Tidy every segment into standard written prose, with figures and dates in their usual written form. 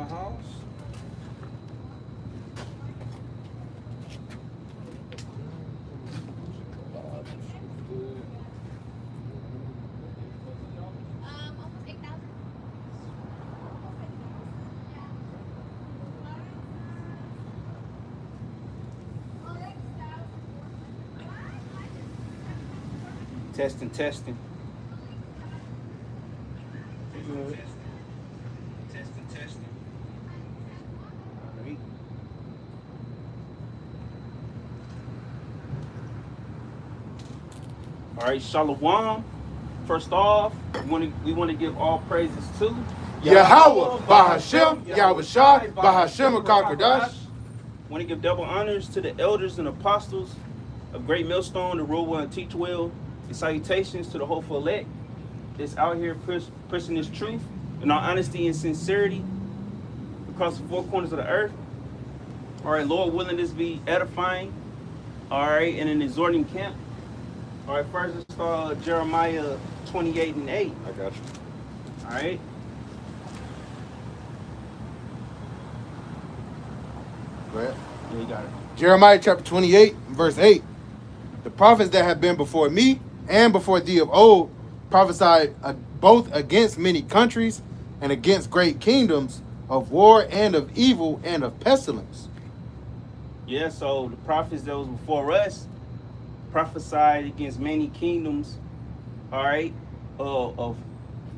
house. Testing, testing. Good. Testing, testing. All right. All right, Shalom. First off, we want to give all praises to Yahweh, Bahashem, Yahweh Shah, Bahashem, Kakadash. Want to give double honors to the elders and apostles of Great Millstone, the rule well and teach well, and salutations to the hopeful elect that's out here pushing this truth in all honesty and sincerity across the four corners of the earth. All right, Lord willing, this be edifying. All right, and an exhorting camp. All right, first let's start Jeremiah 28 and 8. I got you. All right. Go ahead. Yeah, you got it. Jeremiah chapter 28, verse 8. The prophets that have been before me and before thee of old prophesied both against many countries and against great kingdoms of war and of evil and of pestilence. Yeah, so the prophets that was before us prophesied against many kingdoms, all right, of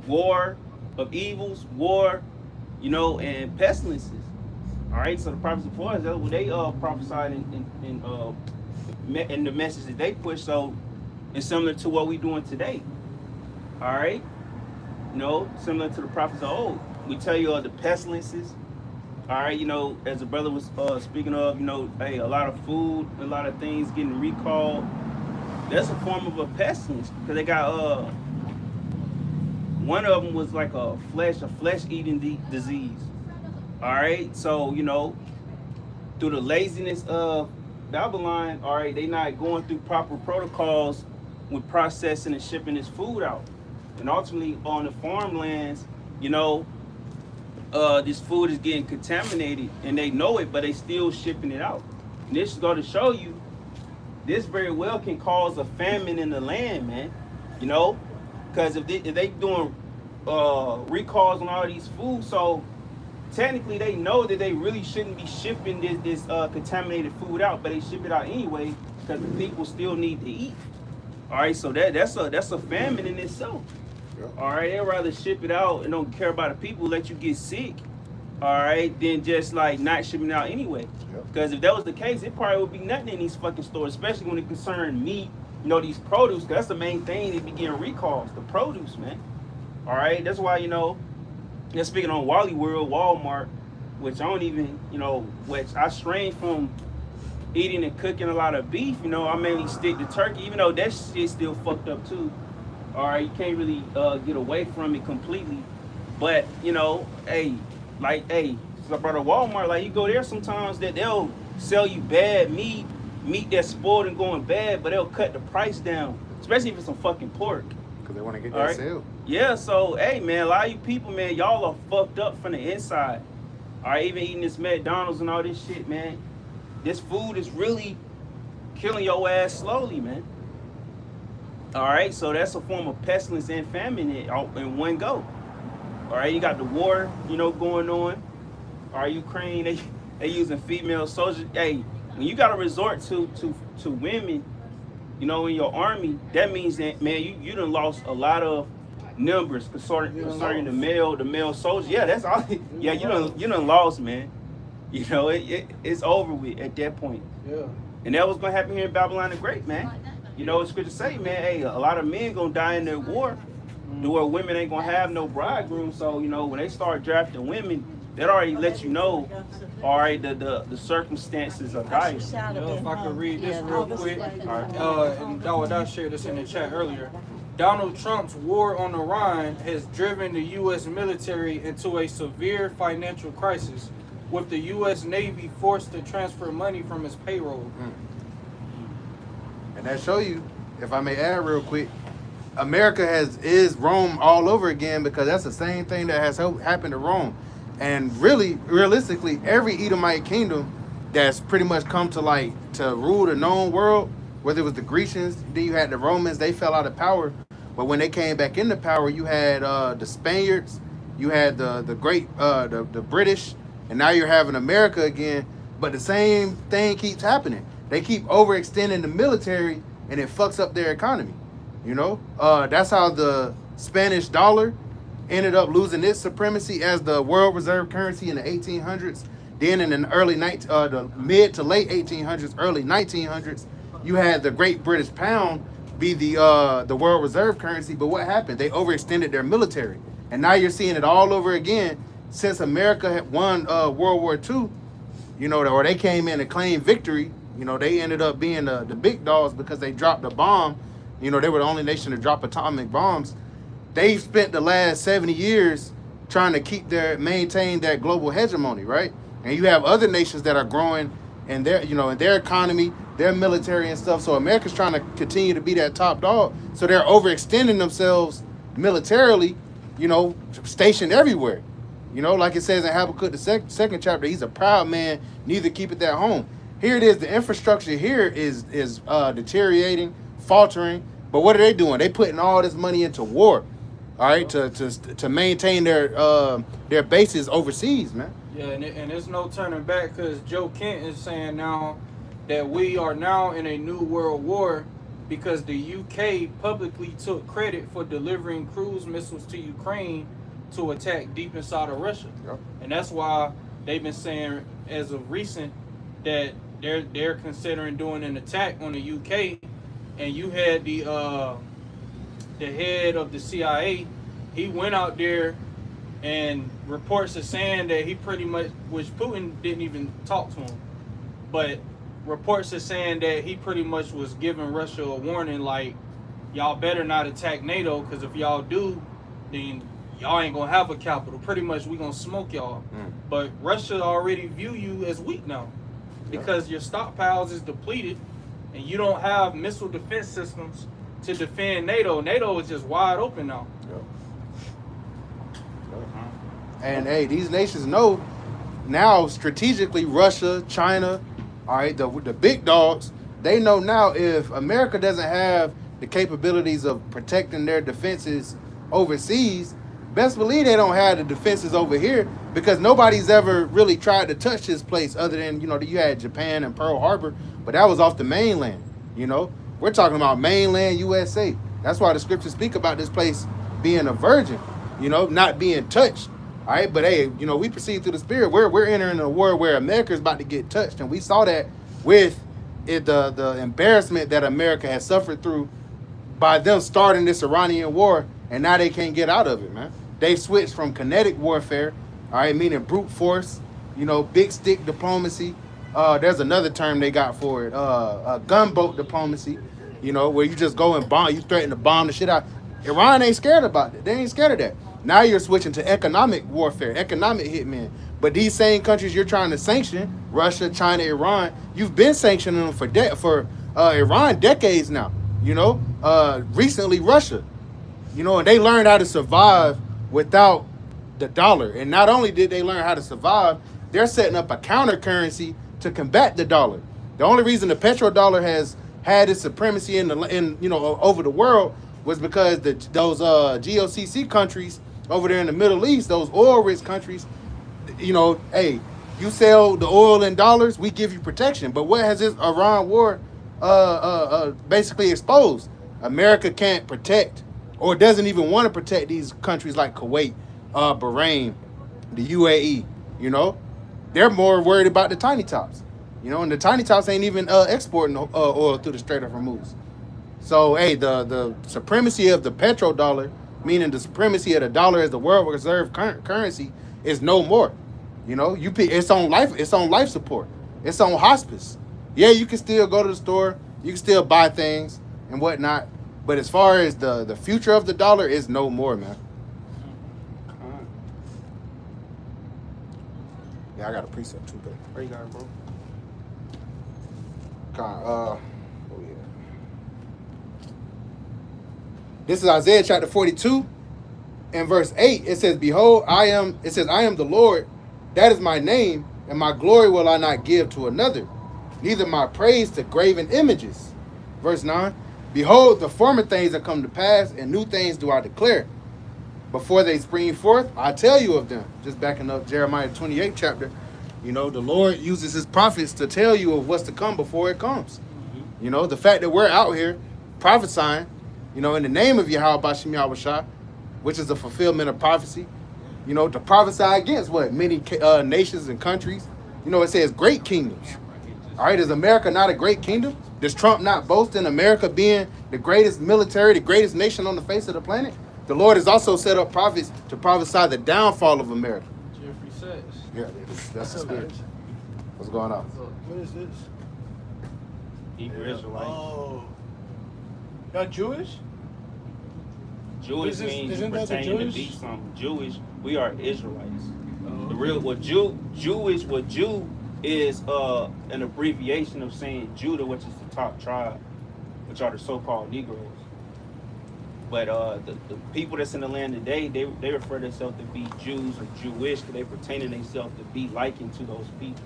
war, of evils, war, and pestilences. All right, so the prophets before us, they prophesied in the message that they pushed. So it's similar to what we're doing today. All right, similar to the prophets of old. We tell you the pestilences. All right, as the brother was speaking of, hey, a lot of food, a lot of things getting recalled. That's a form of a pestilence because they got one of them was like a flesh eating disease. All right, so through the laziness of Babylon, all right, they not going through proper protocols with processing and shipping this food out, and ultimately on the farmlands, this food is getting contaminated, and they know it, but they still shipping it out. And this is going to show you, this very well can cause a famine in the land, man. Because if they doing recalls on all these foods, so technically they know that they really shouldn't be shipping this contaminated food out, but they ship it out anyway because the people still need to eat. All right, so that's a famine in itself. All right, they'd rather ship it out and don't care about the people, let you get sick, all right, than just like not shipping it out anyway. Because if that was the case, it probably would be nothing in these fucking stores, especially when it concerns meat, these produce, because that's the main thing that be getting recalls, the produce, man. All right, that's why, just speaking on Wally World, Walmart, which I don't even, which I strain from eating and cooking a lot of beef, I mainly stick to turkey, even though that shit's still fucked up too. All right, you can't really get away from it completely. But, so brother Walmart, like you go there sometimes that they'll sell you bad meat that's spoiled and going bad, but they'll cut the price down, especially if it's some fucking pork. Because they want to get that sale. Yeah, so, hey, man, a lot of you people, man, y'all are fucked up from the inside. All right, even eating this McDonald's and all this shit, man. This food is really killing your ass slowly, man. All right, so that's a form of pestilence and famine in one go. All right, you got the war, going on. All right, Ukraine, they using female soldiers. Hey, when you got to resort to women, in your army, that means that, man, you done lost a lot of numbers concerning the male soldiers. Yeah, that's all. Yeah, you done lost, man. It's over with at that point. Yeah. And that was gonna happen here in Babylon the Great, man. It's good to say, man, hey, a lot of men gonna die in their war, where women ain't gonna have no bridegroom. So, when they start drafting women, that already let you know, all right, the circumstances are dire. If I could read this real quick, and I shared this in the chat earlier. Donald Trump's war on Iran has driven the U.S. military into a severe financial crisis, with the U.S. Navy forced to transfer money from its payroll. And that show you, if I may add real quick, America is Rome all over again, because that's the same thing that has happened to Rome. And really, realistically, every Edomite kingdom that's pretty much come to rule the known world, whether it was the Grecians, then you had the Romans, they fell out of power. But when they came back into power, you had the Spaniards, you had the great the British, and now you're having America again. But the same thing keeps happening. They keep overextending the military, and it fucks up their economy. You know, that's how the Spanish dollar ended up losing its supremacy as the world reserve currency in the 1800s. Then in the the mid to late 1800s, early 1900s, you had the Great British Pound be the world reserve currency. But what happened? They overextended their military, and now you're seeing it all over again since America had won World War II. You know, or they came in and claimed victory. You know, they ended up being the big dogs because they dropped a bomb. You know, they were the only nation to drop atomic bombs. They've spent the last 70 years trying to maintain that global hegemony, right? And you have other nations that are growing in their, in their economy, their military and stuff. So America's trying to continue to be that top dog. So they're overextending themselves militarily, stationed everywhere. Like it says in Habakkuk, the second chapter, he's a proud man, neither keepeth at home. Here it is, the infrastructure here is deteriorating, faltering. But what are they doing? They putting all this money into war, all right, to maintain their bases overseas, man. Yeah, and there's no turning back because Joe Kent is saying now that we are now in a new world war because the UK publicly took credit for delivering cruise missiles to Ukraine to attack deep inside of Russia. Yep. And that's why they've been saying as of recent that they're considering doing an attack on the UK. And you had the head of the CIA, he went out there, and reports are saying that he pretty much, which Putin didn't even talk to him, but reports are saying that he pretty much was giving Russia a warning, like, y'all better not attack NATO, because if y'all do, then y'all ain't gonna have a capital. Pretty much we gonna smoke y'all. But Russia already view you as weak now because your stockpiles is depleted and you don't have missile defense systems to defend NATO. NATO is just wide open now. And hey, these nations know now strategically, Russia, China, all right, the big dogs, they know now if America doesn't have the capabilities of protecting their defenses overseas, best believe they don't have the defenses over here because nobody's ever really tried to touch this place other than, you had Japan and Pearl Harbor, but that was off the mainland, We're talking about mainland USA. That's why the scriptures speak about this place being a virgin, not being touched. All right, but hey, we proceed through the spirit. We're entering a war where America is about to get touched, and we saw that with the embarrassment that America has suffered through by them starting this Iranian war, and now they can't get out of it, man. They've switched from kinetic warfare, all right, meaning brute force, big stick diplomacy. There's another term they got for it, gunboat diplomacy, where you just go and bomb, you threaten to bomb the shit out. Iran ain't scared about it. They ain't scared of that. Now you're switching to economic warfare, economic hitmen. But these same countries you're trying to sanction, Russia, China, Iran, you've been sanctioning them for Iran decades now. Recently Russia, and they learned how to survive without the dollar. And not only did they learn how to survive, they're setting up a counter currency to combat the dollar. The only reason the petrodollar has had its supremacy over the world was because those GOCC countries over there in the Middle East, those oil-rich countries, hey, you sell the oil in dollars, we give you protection. But what has this Iran war basically exposed? America can't protect or doesn't even want to protect these countries like Kuwait, Bahrain, the UAE, They're more worried about the tiny tops, and the tiny tops ain't even exporting oil through the Strait of Hormuz. So, hey, the supremacy of the petrodollar, meaning the supremacy of the dollar as the world reserve currency, is no more. It's on life support. It's on hospice. Yeah, you can still go to the store, you can still buy things and whatnot, but as far as the future of the dollar is no more, man. Yeah, I got a precept too, but where you got it, bro? This is Isaiah chapter 42 and verse 8. It says, I am the Lord, That is my name, and my glory will I not give to another, neither my praise to graven images. Verse 9, behold, the former things are come to pass, and new things do I declare. Before they spring forth, I tell you of them. Just backing up Jeremiah 28 chapter. You know, the Lord uses his prophets to tell you of what's to come before it comes. You know, the fact that we're out here prophesying, you know, in the name of Yahweh Bashim Yahushua, which is the fulfillment of prophecy, you know, to prophesy against what? Many nations and countries. You know, it says great kingdoms. All right, is America not a great kingdom? Does Trump not boast in America being the greatest military, the greatest nation on the face of the planet? The Lord has also set up prophets to prophesy the downfall of America. Jeffrey says. Yeah, that's the spirit. What's going on? What is this? Hebrew Israelite. Oh. Y'all Jewish? Jewish Is this- means you isn't that the pertain to Jewish? be something. Jewish, we are Israelites. Oh. The real Jew is an abbreviation of saying Judah, which is the top tribe, which are the so-called Negroes. But the people that's in the land today, they refer themselves to be Jews or Jewish, because they pertain to themselves to be likened to those people.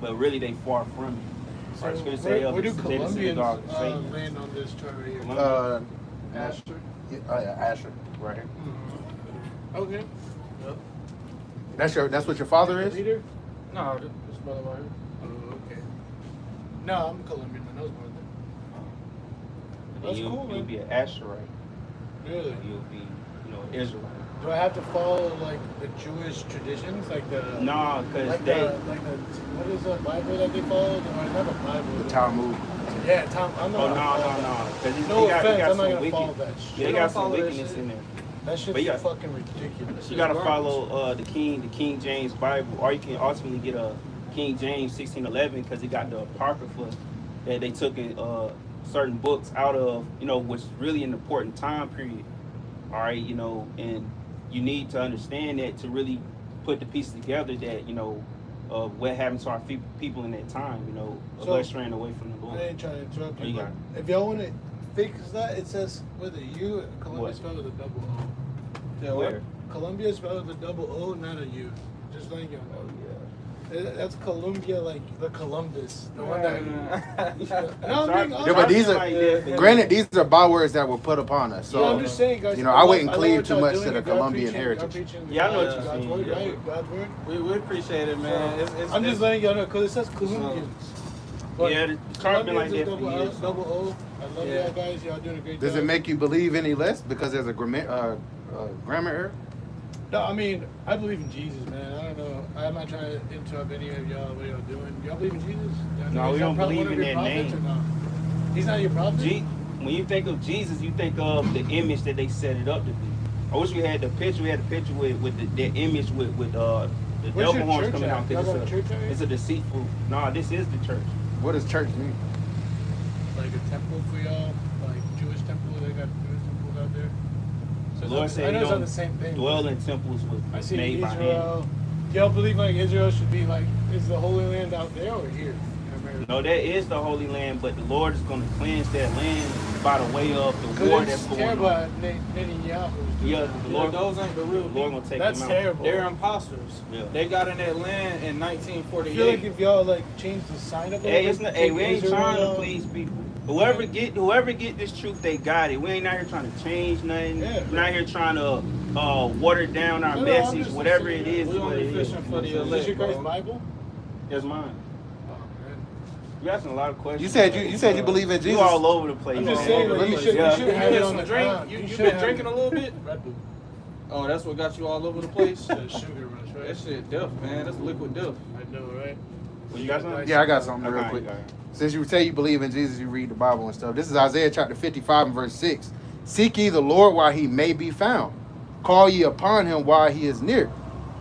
But really, they far from it. So Our scripture say, where do "They're the Colombians synagogue of Satan." land on this chart right here? Columbia. Asher? Yeah, Asher, right here. Okay. That's what your father is? Leader? No, this brother right here. Oh, okay. No, I'm Colombian. I was born And That's you'll, cool, you'll man. be an Asherite. there. Really? You'll be, Israelite. Do I have to follow like the Jewish traditions, like the? No, because Like they. what is the Bible that they follow? No, it's not a Bible. The Talmud. Yeah, Tom. I'm Oh, not. no. Because No you got offense, I'm not some gonna follow wicked. that Yeah, shit. they You got don't some follow that wickedness shit. in there. That shit's But yeah. fucking ridiculous. You gotta follow the King James Bible, or you can ultimately get a King James 1611 because it got the apocrypha that they took in certain books out of, which is really an important time period. All right, and you need to understand that to really put the pieces together that what happened to our people in that time. Of So- us straying away from the I Lord. ain't trying to interrupt Oh, you, you but got if y'all want to fix that, it says with a U, Columbia What? spelled with a double O. Yeah, Where? Columbia spelled with a double O, not a U. Just letting y'all Oh know. yeah. That's Columbia, like the Columbus. The one that. No, Sorry. I'm being Yeah, but these are, Like that. granted, these are bywords that were put upon us. Yeah, So, I'm just saying, guys. I wouldn't love cleave what too y'all much doing. to the Y'all Colombian preaching- heritage. y'all preaching Yeah, I know what God's you're saying, word, yeah. right? God's word. we appreciate it, man. I'm just letting y'all know because it says Colombians. Yeah, the chart been like Colombians is that for double, years. double O. I love Yeah. y'all guys. Y'all doing a great Does job. it make you believe any less because there's a grammar error? No, I mean, I believe in Jesus, man. I don't know. I'm not trying to interrupt any of y'all. What y'all doing? Y'all believe in Jesus? No, Is we that don't one believe of in your that prophets name. or no? He's not your prophet? When you think of Jesus, you think of the image that they set it up to be. I wish we had the picture. We had the picture with the image with the Where's devil your horns church coming at? out. Y'all got a Because church out here? it's a deceitful. No, this is the church. What does church mean? Like a temple for y'all? Like Jewish temple? They got Jewish temples out there? The So Lord it's said not- I he know it's not don't the same thing. dwell in temples I was see made by hand. Israel. Do y'all believe like Israel should be like, is the Holy Land out there or here in America? No, that is the Holy Land, but the Lord is going to cleanse that land by the way of the war Because that's it's going terrible on. at Netanyahu. Yeah, the Lord, those ain't the real the Lord people. going to take That's them out. terrible. They're imposters. Yeah. They got in that land in I feel like 1948. if y'all like change the sign up a Hey, little it's bit, not. Hey, take we ain't Israel trying to out. please people. Whoever get this truth, they got it. We ain't out here trying to change nothing. Yeah. We're not here trying to water down our No, I'm message. just Whatever saying, it is, we what only it is. fishing for the Is this elect, your guys' bro. Bible? That's mine. Oh, man. You asking a lot of questions. You said you believe in You Jesus. all over the place. I'm just man. saying, Let like, me- you should Yeah. have You it had on some the drink? ground. You should been have drinking a little bit? Red Bull. Oh, that's what got you all over the place? The sugar rush, right? That shit death, man. That's liquid death. I know, right? Well, you got something? Yeah, I got something real Okay, quick. okay. Since you say you believe in Jesus, you read the Bible and stuff. This is Isaiah chapter 55 and verse 6. Seek ye the Lord while he may be found. Call ye upon him while he is near.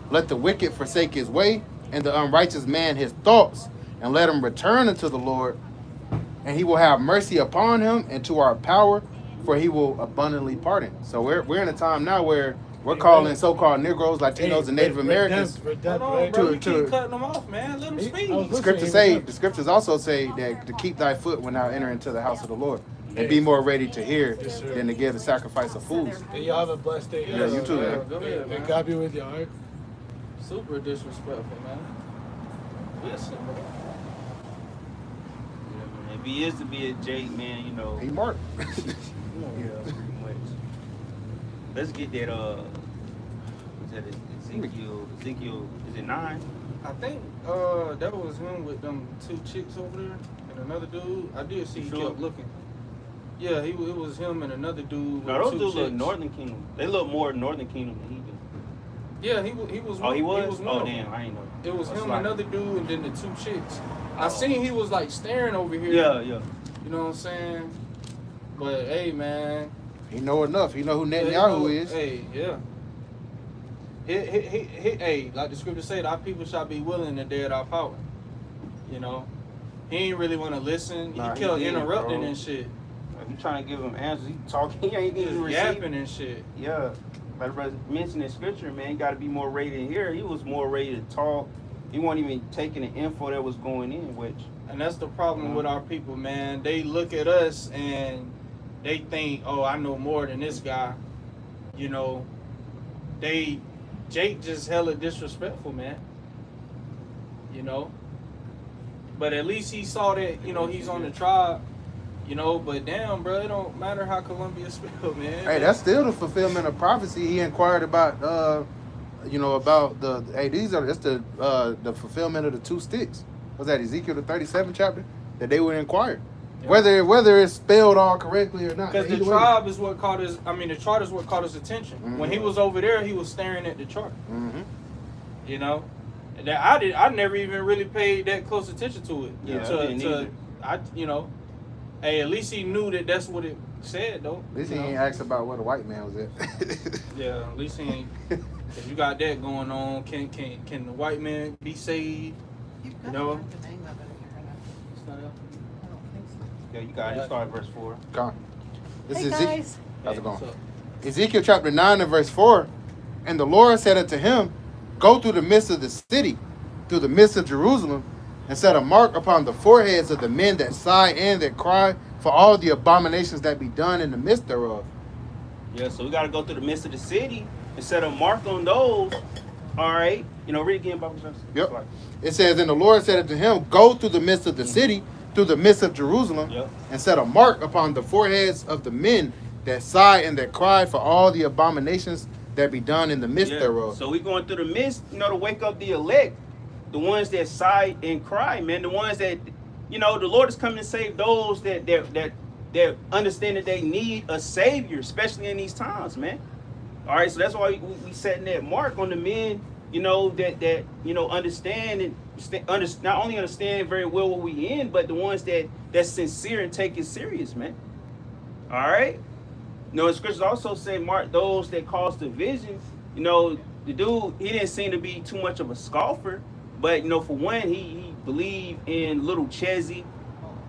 Let the wicked forsake his way, and the unrighteous man his thoughts, and let him return unto the Lord, and he will have mercy upon him and to our power, for he will abundantly pardon. So we're in a time now where we're calling so-called Negroes, Latinos, and Native Americans. Hold on, right? bro. To- You to- keep cutting them off, man. Let them speak. I was The scriptures listening, say, the scriptures also say that to keep thy foot when thou enter into the house of the Lord, and be Hey. more ready to hear Yes, sir. than to give the sacrifice of fools. And y'all have a blessed day. Yeah, you too, man. Go ahead, May man. God be with you, all right? Super disrespectful, man. Listen, bro. Yeah, man. If he is to be a Jake, man, you know. He Mark. Yeah, pretty much. Let's get that. What's that? Ezekiel. Is it 9? I think that was him with them 2 chicks over there and another dude. I did see he Sure. kept looking. Yeah, it was him and another dude. No, with those 2 dudes look chicks. Northern Kingdom. They look more Northern Kingdom than he do. Yeah, he was. Oh, he was. one Oh, of them. damn, I ain't know. It was That's him, like- another dude, and then the 2 chicks. I Oh. seen he was like staring over here. Yeah. You know what I'm saying? But hey, man. He know enough. He know who Netanyahu is. Hey, yeah. Hey, like the scripture said, our people shall be willing the day of our power. You know, he ain't really want to listen. Nah, he kept he did, interrupting bro. and shit. If you trying to give him answers, he talking. He ain't He even was receiving. yapping and shit. Yeah. Like brother mentioned in scripture, man, you got to be more ready to hear. He was more ready to talk. He wasn't even taking the info that was going in, which. And that's the problem with our people, man. They look at us and they think, oh, I know more than this guy. You know, Jake just hella disrespectful, man. You know? But at least he saw that, you know, he's on the tribe. You know, but damn, bro, it don't matter how Columbia spelled, man. Hey, that's still the fulfillment of prophecy. He inquired about, you know, about the. Hey, it's the fulfillment of the 2 sticks. Was that Ezekiel the 37th chapter that they would inquire, Yeah. whether it's spelled all correctly or not. Because the Either way. tribe is what caught his. I mean, the chart is what caught his attention. When he was over there, he was staring at the chart. Mhm. You know, and that I never even really paid that close attention to it. Yeah, I didn't either. You know, hey, at least he knew that that's what it said, though. At least he you know? ain't asked about where the white man was at. Yeah, at least he ain't. If you got that going on, can the white man be saved? You've You got know? to write the name of it in here. It's not up. I don't think so. Yeah, you got it. Start verse 4. Come on. This Hey is Ezekiel. guys. How's it Hey, going? what's up? Ezekiel chapter 9 and verse 4. And the Lord said unto him, Go through the midst of the city, through the midst of Jerusalem, and set a mark upon the foreheads of the men that sigh and that cry for all the abominations that be done in the midst thereof. Yeah, so we got to go through the midst of the city and set a mark on those. All right. You know, read again, Bible verse. Yep. It says, And the Lord said unto him, Go through the midst of the city, through the midst of Jerusalem, Yep. and set a mark upon the foreheads of the men that sigh and that cry for all the abominations that be done in the midst Yeah. thereof. So we going through the midst, you know, to wake up the elect, the ones that sigh and cry, man, the ones that, you know, the Lord is coming to save those that understand that they need a savior, especially in these times, man. All right, so that's why we setting that mark on the men, you know, that you know understand and not only understand very well what we in, but the ones that's sincere and take it serious, man. All right. You know, the scriptures also say mark those that cause division. You know, the dude, he didn't seem to be too much of a scoffer, but you know, for one, he believed in little Chezzy.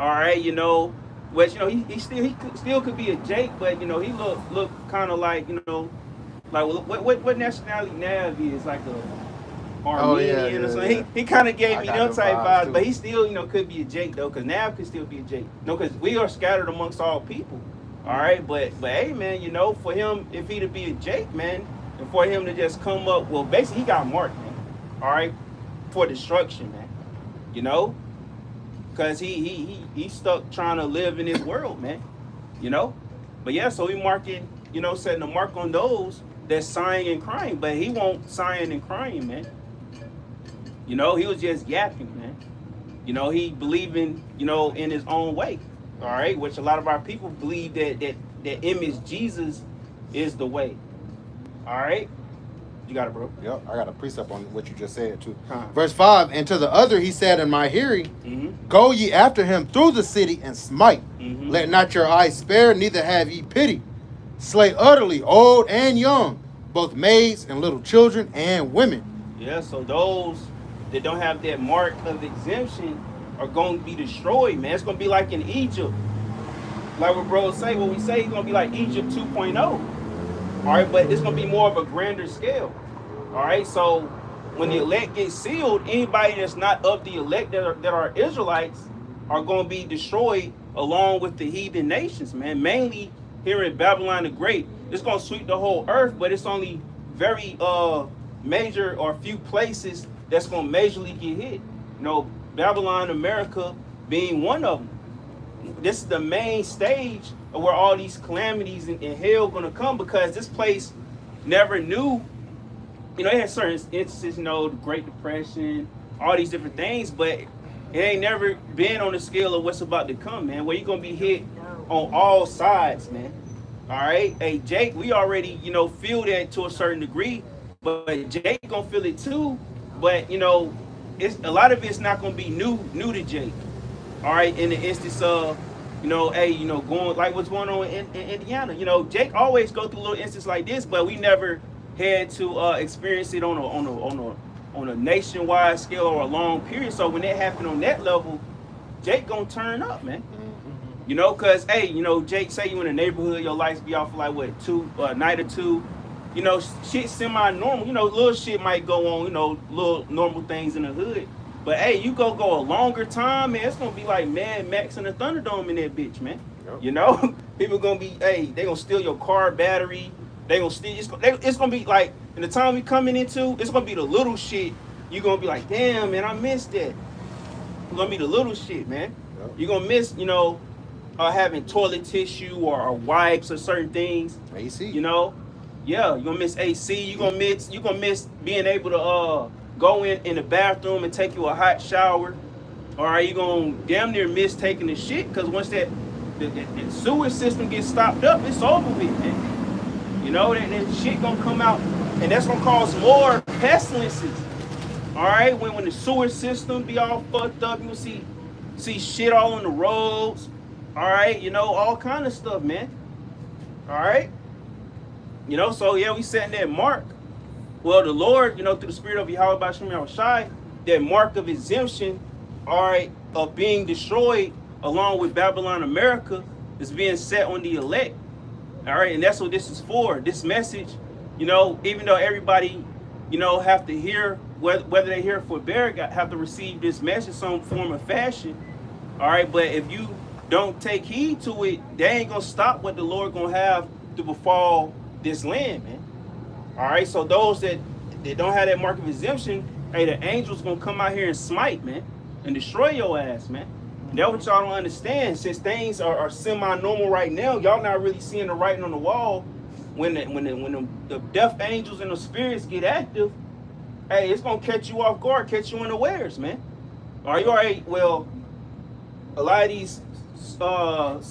All right, you know, which you know he still could be a Jake, but you know he looked kind of like, you know, like what nationality Nav is, like a Armenian or something. yeah. He kind of gave I me got them them type vibes, vibes, too. but he still, you know, could be a Jake though, because Nav could still be a Jake. No, because we are scattered amongst all people. All right, but hey, man, you know, for him, if he to be a Jake, man, and for him to just come up, well, basically he got marked, man. All right, for destruction, man. You know, because he stuck trying to live in this world, man. You know, but yeah, so he marking, you know, setting a mark on those that's sighing and crying, but he won't sighing and crying, man. You know, he was just yapping, man. You know, he believing, you know, in his own way. All right, which a lot of our people believe that image Jesus is the way. All right, you got it, bro. Yep, I got a precept on what you just said too. Huh. Verse 5, And to the other he said in my hearing, Mm-hmm. Go ye after him through the city and smite. Mm-hmm. Let not your eyes spare, neither have ye pity. Slay utterly old and young, both maids and little children and women. Yeah, so those that don't have that mark of exemption are going to be destroyed, man. It's going to be like in Egypt. Like what bros say, what we say, it's going to be like Egypt 2.0. All right, but it's going to be more of a grander scale. All right, so when the elect gets sealed, anybody that's not of the elect that are Israelites are going to be destroyed along with the heathen nations, man. Mainly here in Babylon the Great. It's going to sweep the whole earth, but it's only very major or a few places that's gonna majorly get hit. You know, Babylon, America being one of them. This is the main stage of where all these calamities and hell gonna come, because this place never knew. You know, it had certain instances, you know, the Great Depression, all these different things, but it ain't never been on the scale of what's about to come, man, where you're gonna be hit on all sides, man. All right, hey Jake, we already, you know, feel that to a certain degree, but Jake gonna feel it too. But you know, it's a lot of it's not gonna be new to Jake. All right, in the instance of, you know, hey, you know, going like what's going on in Indiana. You know, Jake always go through little instances like this, but we never had to experience it on a nationwide scale or a long period. So when that happened on that level, Jake gonna turn up, man. You know, cause hey, you know, Jake, say you in a neighborhood, your lights be off for like what, a night or two. You know, shit semi-normal. You know, little shit might go on. You know, little normal things in the hood. But hey, you go a longer time, man. It's gonna be like Mad Max and the Thunderdome in that bitch, man. Yep. You know, people gonna be, hey, they gonna steal your car battery. They gonna steal. It's gonna be like, in the time we coming into, it's gonna be the little shit. You gonna be like, damn, man, I missed that. It's gonna be the little shit, man. Yep. You gonna miss, you know, having toilet tissue or wipes or certain things. AC. You know, yeah, you gonna miss AC. You gonna miss being able to go in the bathroom and take you a hot shower. Or are you gonna damn near miss taking the shit? Because once the sewer system gets stopped up, it's over with, man. You know, that shit gonna come out, and that's gonna cause more pestilences. All right, when the sewer system be all fucked up, you'll see shit all on the roads. All right, you know, all kind of stuff, man. All right, you know, so yeah, we setting that mark. Well, the Lord, you know, through the spirit of Yahweh B'Shem Yahushai, that mark of exemption, all right, of being destroyed along with Babylon, America, is being set on the elect. All right, and that's what this is for. This message, you know, even though everybody, you know, have to hear, whether they hear it for bear, have to receive this message some form of fashion. All right, but if you don't take heed to it, they ain't gonna stop what the Lord gonna have to befall this land, man. All right, so those that don't have that mark of exemption, hey, the angels gonna come out here and smite, man, and destroy your ass, man. That's what y'all don't understand. Since things are semi-normal right now, y'all not really seeing the writing on the wall. When the death angels and the spirits get active, hey, it's gonna catch you off guard, catch you unawares, man. Are you all right? Well, a lot of these so-called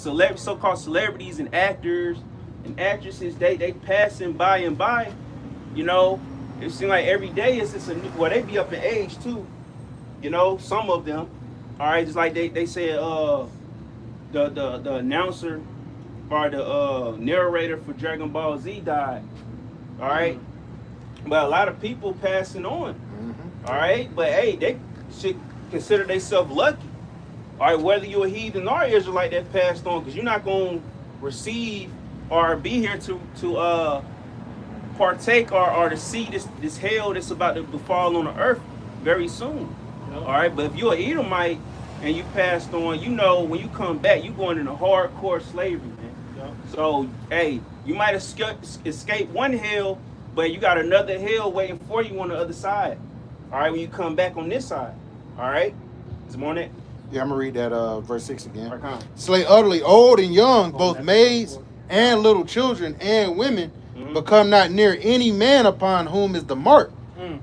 celebrities and actors and actresses, they passing by and by. You know, it seems like every day is just a new, well, they be up in age too. You know, some of them. All right, just like they said, the announcer or the narrator for Dragon Ball Z died. All right, but a lot of people passing on. All right, but hey, they should consider themselves lucky. All right, whether you're a heathen or Israelite that passed on, because you're not going to receive or be here to partake or to see this hell that's about to befall on the earth very soon. All right, but if you're an Edomite and you passed on, you know when you come back, you're going into hardcore slavery, man. So, hey, you might escape one hell, but you got another hell waiting for you on the other side. All right, when you come back on this side. All right, is more on that? Yeah, I'm gonna read that verse 6 again. Right, slay utterly old and young, both maids and little children and women, become not near any man upon whom is the mark,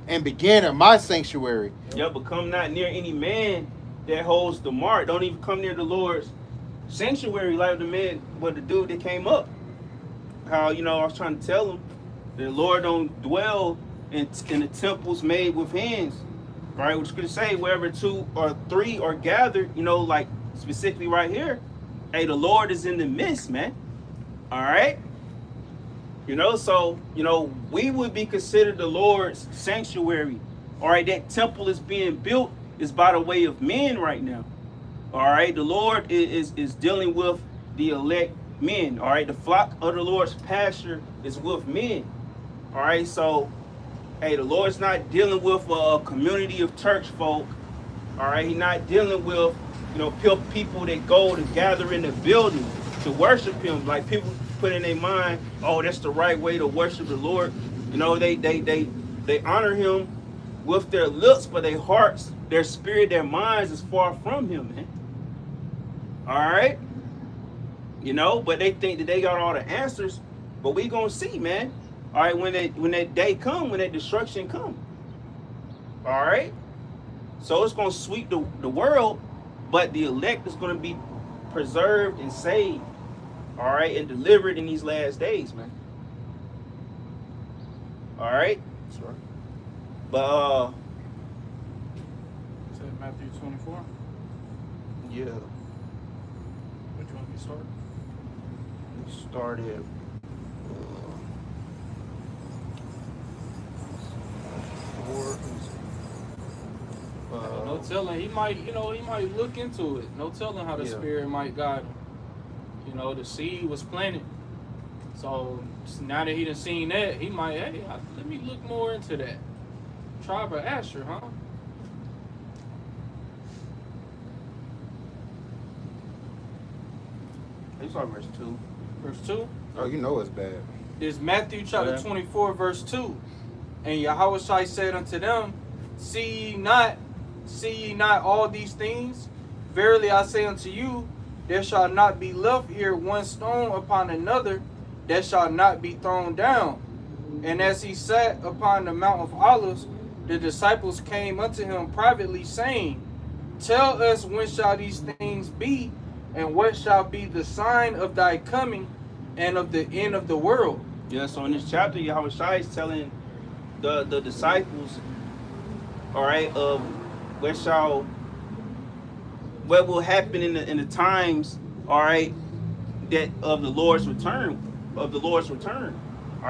and begin at my sanctuary. Yeah, become not near any man that holds the mark. Don't even come near the Lord's sanctuary like the dude that came up. How, you know, I was trying to tell him the Lord don't dwell in the temples made with hands. Right, which could say wherever 2 or 3 are gathered, you know, like specifically right here, hey, the Lord is in the midst, man. All right, you know, so you know we would be considered the Lord's sanctuary. All right, that temple is being built is by the way of men right now. All right, the Lord is dealing with the elect men. All right, the flock of the Lord's pasture is with men. All right, so. Hey, the Lord's not dealing with a community of church folk. All right, He's not dealing with, you know, people that go to gather in the building to worship Him. Like people put in their mind, oh, that's the right way to worship the Lord. You know, they They honor him with their lips, but their hearts, their spirit, their minds is far from him, man. All right? You know, but they think that they got all the answers, but we gonna see, man. All right, when that day come, when that destruction come. All right? So it's gonna sweep the world, but the elect is gonna be preserved and saved, all right, and delivered in these last days, man. All right? That's right. But Is that Matthew 24? yeah, Which one we start? we started. No telling. He might, he might look into it. No telling how the Yeah. Spirit might guide him. The seed was planted. So now that he done seen that, he might, hey, let me look more into that. Tribe of Asher, huh? You saw verse 2. Verse 2. Oh, you know it's bad. This Matthew chapter Yeah. 24, verse 2. And Yahushua said unto them, See ye not all these things? Verily I say unto you, there shall not be left here one stone upon another that shall not be thrown down. And as he sat upon the Mount of Olives, the disciples came unto him privately, saying, Tell us when shall these things be, and what shall be the sign of thy coming and of the end of the world? Yeah, so in this chapter, Yahushua is telling the disciples, all right, of what will happen in the times, all right, that of the Lord's return, All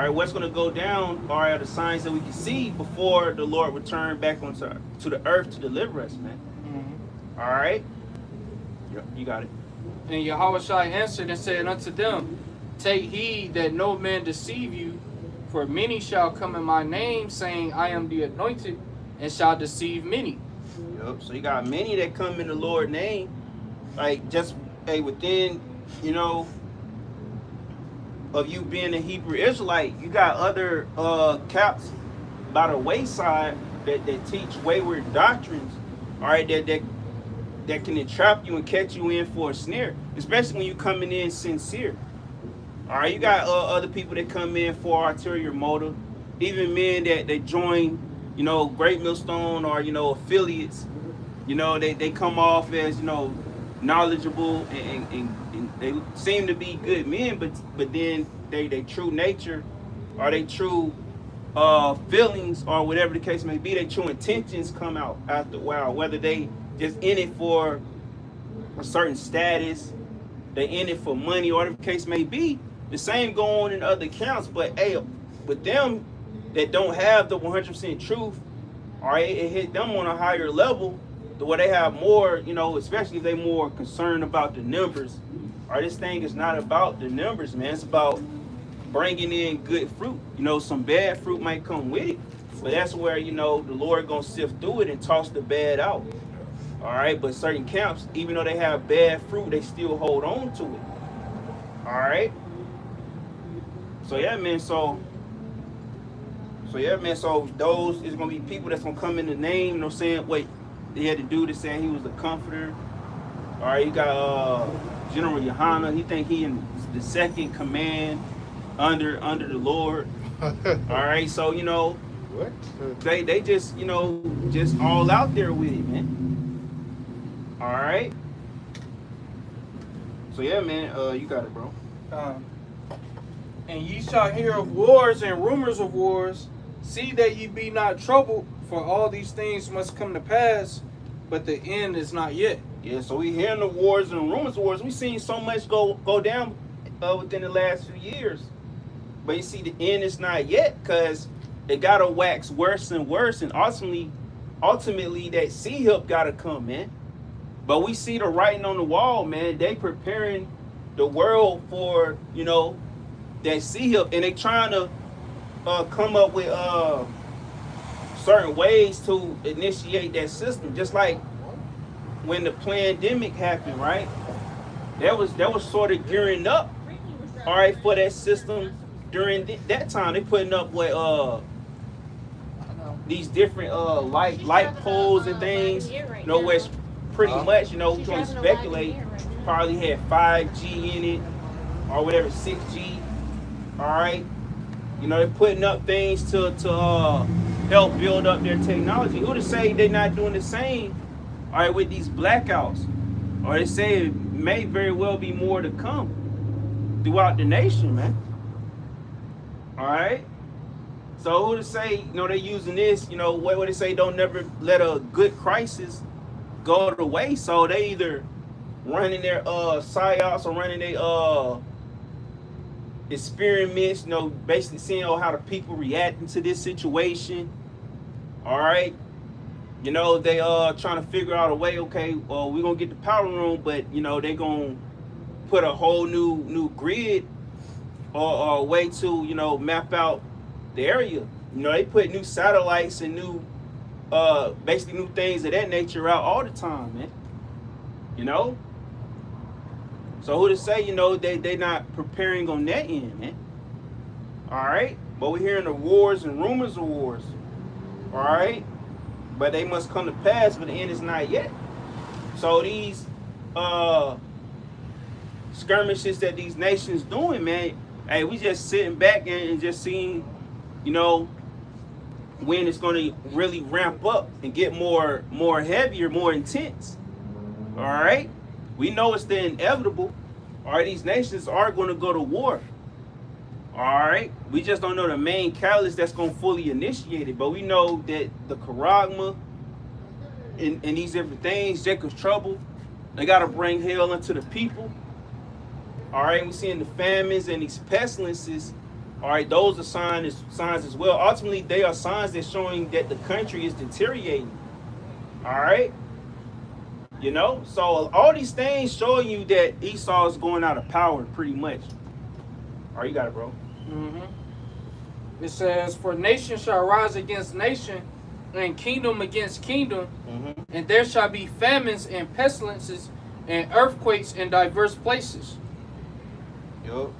right, what's going to go down, all right, are the signs that we can see before the Lord return back to the earth to deliver us, man. Mm-hmm. All right? Yep, you got it. And Yahushua answered and said unto them, Take heed that no man deceive you, for many shall come in my name, saying, I am the anointed, and shall deceive many. Yep. So you got many that come in the Lord's name, like just within, of you being a Hebrew Israelite, you got other caps by the wayside that teach wayward doctrines, all right, that can entrap you and catch you in for a snare, especially when you coming in sincere. All right, you got other people that come in for ulterior motive, even men that join, Great Millstone or affiliates. They come off as knowledgeable and they seem to be good men, but then they true nature or they true feelings or whatever the case may be, their true intentions come out after a while, whether they just in it for a certain status, they in it for money, or whatever the case may be. The same go on in other accounts, but hey, with them that don't have the 100% truth, all right, it hit them on a higher level, the way they have more, especially if they more concerned about the numbers. All right, this thing is not about the numbers, man. It's about bringing in good fruit. Some bad fruit might come with it, but that's where, the Lord gonna sift through it and toss the bad out. All right, but certain camps, even though they have bad fruit, they still hold on to it. All right. So those is gonna be people that's gonna come in the name, saying, wait, they had the dude that saying he was the comforter. All right, you got General Yohana. He think he in the second command under the Lord. All right, so What? they just just all out there with it, man. All right. So yeah, man, you got it, bro. And ye shall hear of wars and rumors of wars. See that ye be not troubled, for all these things must come to pass, but the end is not yet. Yeah, so we hearing the wars and rumors of wars. We seen so much go down within the last few years. But you see, the end is not yet, because it gotta wax worse and worse, and ultimately that sea help gotta come, man. But we see the writing on the wall, man. They preparing the world for, that sea help, and they trying to come up with certain ways to initiate that system. Just like when the pandemic happened, right? That was sort of gearing up, all right, for that system during that time. They putting up with these different light poles and things. You know, where it's pretty much, you know, we can speculate, probably had 5G in it or whatever, 6G. All right, you know, they're putting up things to help build up their technology. Who to say they're not doing the same? All right, with these blackouts, or they say it may very well be more to come throughout the nation, man. All right. So who to say, you know, they're using this, you know, what would they say, don't never let a good crisis go to waste. So they either running their psyops or running their experiments, you know, basically seeing how the people reacting to this situation. All right. You know, they trying to figure out a way, okay, well, we're gonna get the power room, but you know, they gonna put a whole new grid or a way to, you know, map out the area. You know, they put new satellites and new basically new things of that nature out all the time, man. You know? So who to say, you know, they not preparing on that end, man. Alright? But we're hearing the wars and rumors of wars. Alright? But they must come to pass, but the end is not yet. So these skirmishes that these nations doing, man, hey, we just sitting back and just seeing, you know, when it's going to really ramp up and get more heavier, more intense. All right, we know it's the inevitable. All right, these nations are going to go to war. All right, we just don't know the main catalyst that's going to fully initiate it, but we know that the Charagma and these different things, Jacob's trouble, they got to bring hell into the people. All right, we're seeing the famines and these pestilences. All right, those are signs as well. Ultimately, they are signs that's showing that the country is deteriorating. All right, you know, so all these things showing you that Esau is going out of power, pretty much. All right, you got it, bro. Mm-hmm. It says, "For nation shall rise against nation, and kingdom against kingdom, and there shall be famines and pestilences and earthquakes in diverse places." Yup.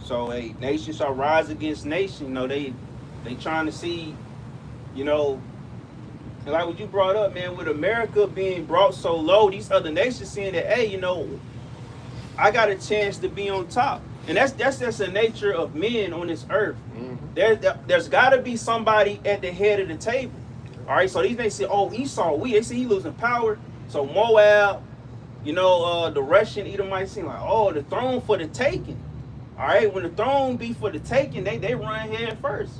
So a nation shall rise against nation. You know, they trying to see, you know, like what you brought up, man, with America being brought so low, these other nations seeing that, hey, you know, I got a chance to be on top. And that's just the nature of men on this earth. There's got to be somebody at the head of the table. All right, so these nations say, oh, Esau, they see he losing power. So Moab, you know, the Russian Edomites seem like, oh, the throne for the taking. All right, when the throne be for the taking, they run head first.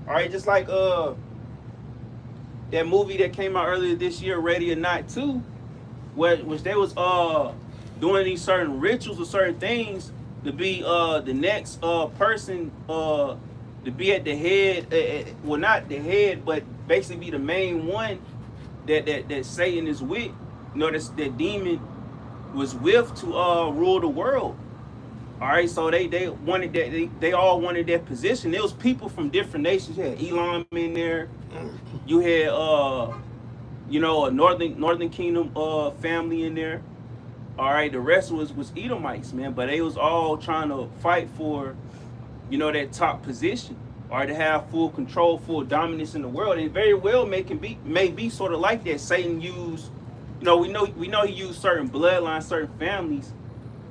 All right, just like that movie that came out earlier this year, Ready or Not 2, which they was doing these certain rituals or certain things to be the next person to be at the head, well, not the head, but basically be the main one that Satan is with. You know, that demon was with to rule the world. All right, so they wanted that. They all wanted that position. There was people from different nations. You had Elam in there. You had you know, a Northern Kingdom family in there. All right, the rest was Edomites, man. But they was all trying to fight for, you know, that top position, or to have full control, full dominance in the world. And very well may be sort of like that. Satan used, you know, we know he used certain bloodlines, certain families.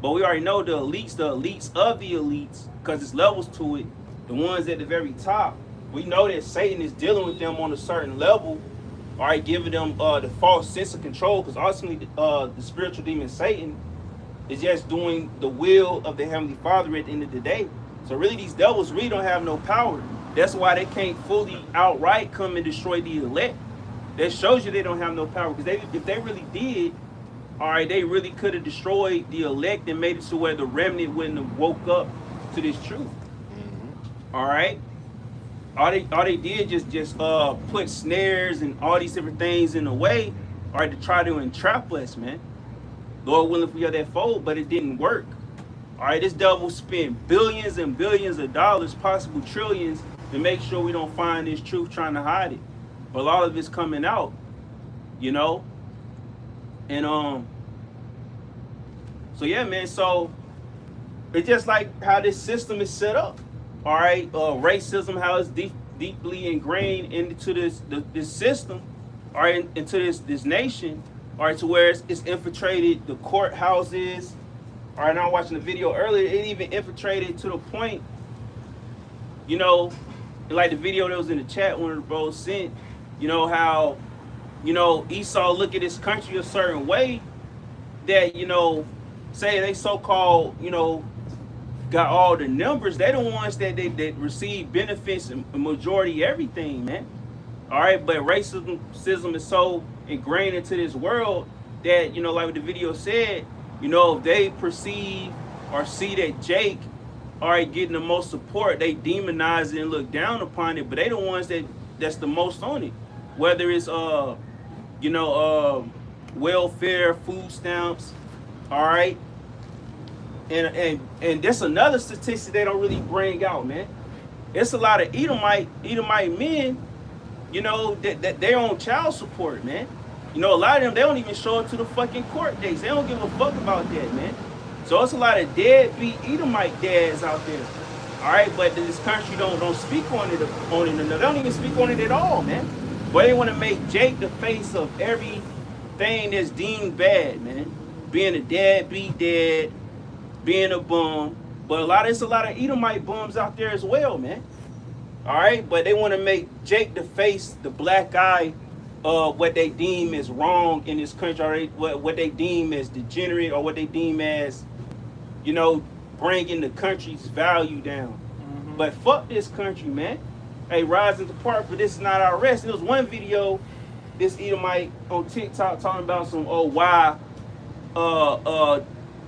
But we already know the elites of the elites, because there's levels to it. The ones at the very top, we know that Satan is dealing with them on a certain level, all right, giving them the false sense of control, because ultimately the spiritual demon Satan is just doing the will of the Heavenly Father at the end of the day. So really, these devils really don't have no power. That's why they can't fully outright come and destroy the elect. That shows you they don't have no power, because if they really did, all right, they really could have destroyed the elect and made it to where the remnant wouldn't have woke up to this truth. All right, all they did just put snares and all these different things in the way, all right, to try to entrap us, man. Lord willing, we are that fold, but it didn't work. All right, this devil spent billions and billions of dollars, possible trillions, to make sure we don't find this truth, trying to hide it. But a lot of it's coming out, you know. And so yeah, man, so it's just like how this system is set up. All right, racism, how it's deeply ingrained into this system, or into this nation, or to where it's infiltrated the courthouses. All right, now I'm watching the video earlier. It even infiltrated to the point, you know, like the video that was in the chat, one of the bros sent, you know, how, you know, Esau look at this country a certain way that, you know, say they so-called, you know, got all the numbers. They the ones that receive benefits and majority everything, man. All right, but racism is so ingrained into this world that, you know, like what the video said, you know, if they perceive or see that Jake are getting the most support, they demonize it and look down upon it. But they the ones that's the most on it, whether it's you know, welfare, food stamps. All right, and that's another statistic they don't really bring out, man. It's a lot of Edomite men, you know, that they're on child support, man. You know, a lot of them, they don't even show up to the fucking court dates. They don't give a fuck about that, man. So it's a lot of deadbeat Edomite dads out there. All right, but this country don't speak on it. They don't even speak on it at all, man. But they want to make Jake the face of everything that's deemed bad, man. Being a deadbeat dad, being a bum. But it's a lot of Edomite bums out there as well, man. All right, but they want to make Jake the face, the black eye of what they deem as wrong in this country, or what they deem as degenerate, or what they deem as, you know, bringing the country's value down. Mm-hmm. But fuck this country, man. Hey, rising to part, but this is not our rest. There was one video, this Edomite on TikTok talking about some, why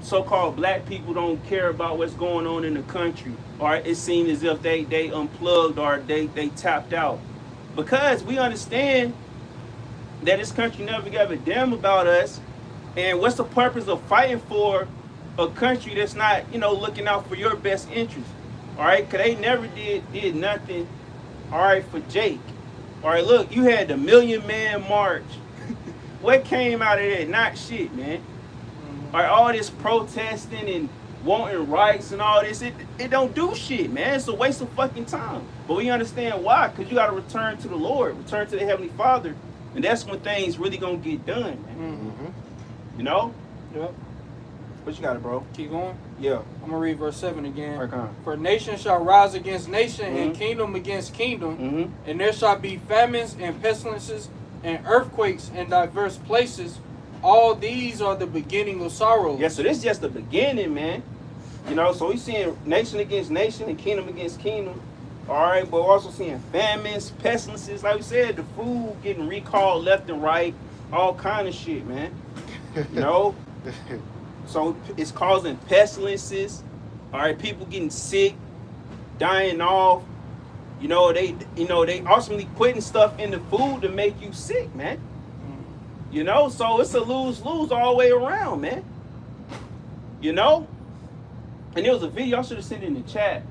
so-called black people don't care about what's going on in the country. Or it seemed as if they unplugged or they tapped out. Because we understand that this country never gave a damn about us. And what's the purpose of fighting for a country that's not, you know, looking out for your best interest? All right, because they never did nothing, all right, for Jake. All right, look, you had the Million Man March. What came out of that? Not shit, man. All right, all this protesting and wanting rights and all this, it don't do shit, man. It's a waste of fucking time. But we understand why, because you got to return to the Lord, return to the Heavenly Father, and that's when things really gonna get done, man. Mm-hmm. You know? Yep. What you got it, bro? Keep going. Yeah. I'm gonna read verse 7 again. Okay. For nation shall rise against nation, and kingdom against kingdom, and there shall be famines and pestilences and earthquakes in diverse places. All these are the beginning of sorrows. Yeah, so this is just the beginning, man. You know, so we seeing nation against nation and kingdom against kingdom. All right, but we're also seeing famines, pestilences. Like we said, the food getting recalled left and right, all kind of shit, man. You know? So it's causing pestilences. All right, people getting sick, dying off. You know, they ultimately putting stuff in the food to make you sick, man. You know, so it's a lose-lose all the way around, man. You know? And there was a video I should have sent in the chat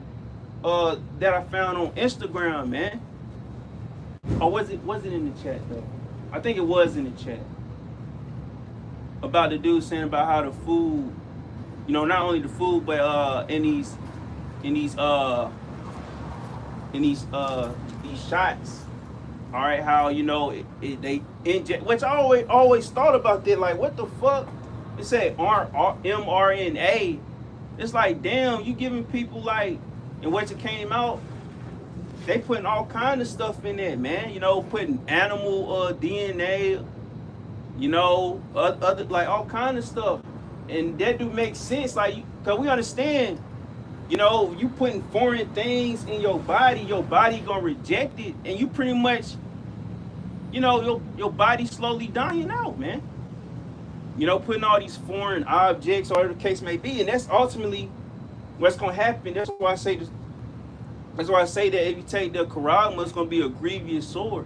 that I found on Instagram, man. Or was it in the chat though? I think it was in the chat. About the dude saying about how the food, you know, not only the food, but in these shots, all right, how, you know, they inject, which I always thought about that, like, what the fuck? It said mRNA. It's like, damn, you giving people, like, and what it came out, they putting all kind of stuff in there, man. You know, putting animal DNA, you know, other, like, all kind of stuff. And that do make sense, like, because we understand, you know, you putting foreign things in your body gonna reject it, and you pretty much, you know, your body slowly dying out, man. You know, putting all these foreign objects, or whatever the case may be, and that's ultimately what's gonna happen. That's why I say this. That's why I say that if you take the Karagma, it's gonna be a grievous sword,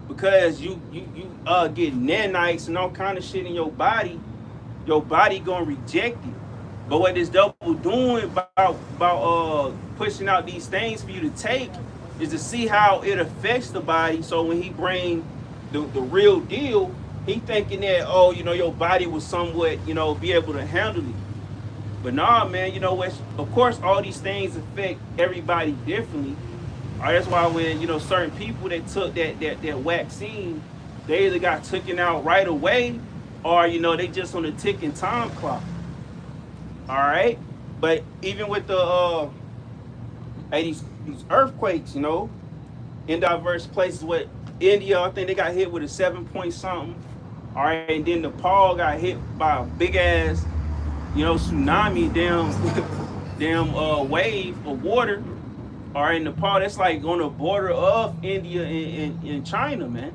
because you get nanites and all kind of shit in your body gonna reject it. But what this devil doing about pushing out these things for you to take is to see how it affects the body. So when he bring the real deal, he thinking that, oh, you know, your body will somewhat, you know, be able to handle it. But nah, man, you know what? Of course, all these things affect everybody differently. All right, that's why when certain people that took that vaccine, they either got taken out right away, or they just on the ticking time clock. All right, but even with the these earthquakes, in diverse places, with India, I think they got hit with a 7 point something. All right, and then Nepal got hit by a big ass, tsunami, damn wave of water. All right, Nepal, that's like on the border of India and China, man.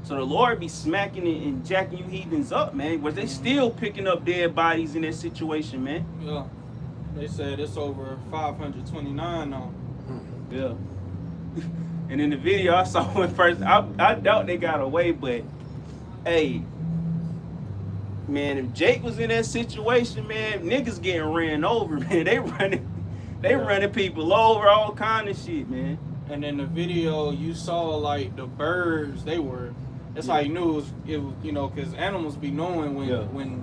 So the Lord be smacking and jacking you heathens up, man. But they still picking up dead bodies in that situation, man. Yeah. They said it's over 529 now. Yeah. And in the video I saw when first, I doubt they got away, but hey, man, if Jake was in that situation, man, niggas getting ran over, man. They running people over, all kind of shit, man. And in the video, you saw like the birds. That's how you knew it was because animals be knowing when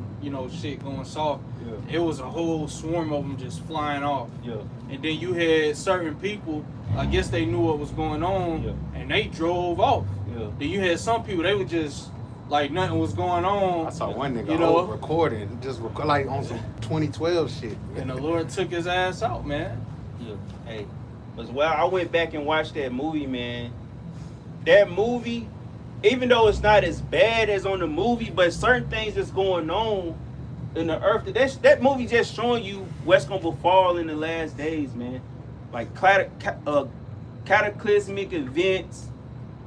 shit going soft. Yeah. It was a whole swarm of them just flying off. Yeah. And then you had certain people, I guess they knew what was going on, and they drove off. Yeah. Then you had some people, they were just like nothing was going on. I saw one nigga recording, like on some 2012 shit. And the Lord took his ass out, man. Yeah. Hey, as well, I went back and watched that movie, man. That movie, even though it's not as bad as on the movie, but certain things that's going on in the earth, that movie just showing you what's gonna befall in the last days, man. Like cataclysmic events.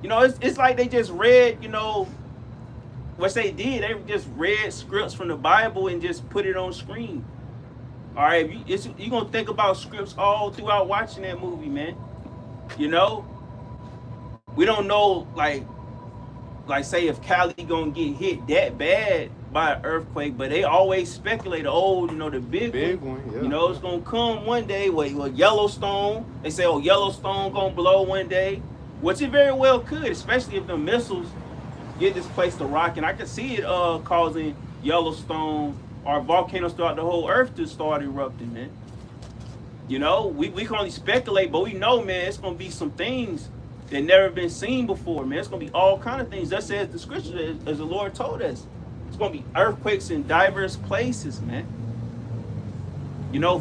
It's like they just read, what they did. They just read scripts from the Bible and just put it on screen. All right, you're gonna think about scripts all throughout watching that movie, man. We don't know, like say if Cali gonna get hit that bad by an earthquake, but they always speculate, the big one. Yeah. It's gonna come one day. Well, Yellowstone, they say, Yellowstone gonna blow one day, which it very well could, especially if the missiles get this place to rock. And I can see it causing Yellowstone or volcanoes throughout the whole earth to start erupting, man. We can only speculate, but we know, man, it's gonna be some things that never been seen before, man. It's gonna be all kind of things. That says the scripture, as the Lord told us. It's gonna be earthquakes in diverse places, man.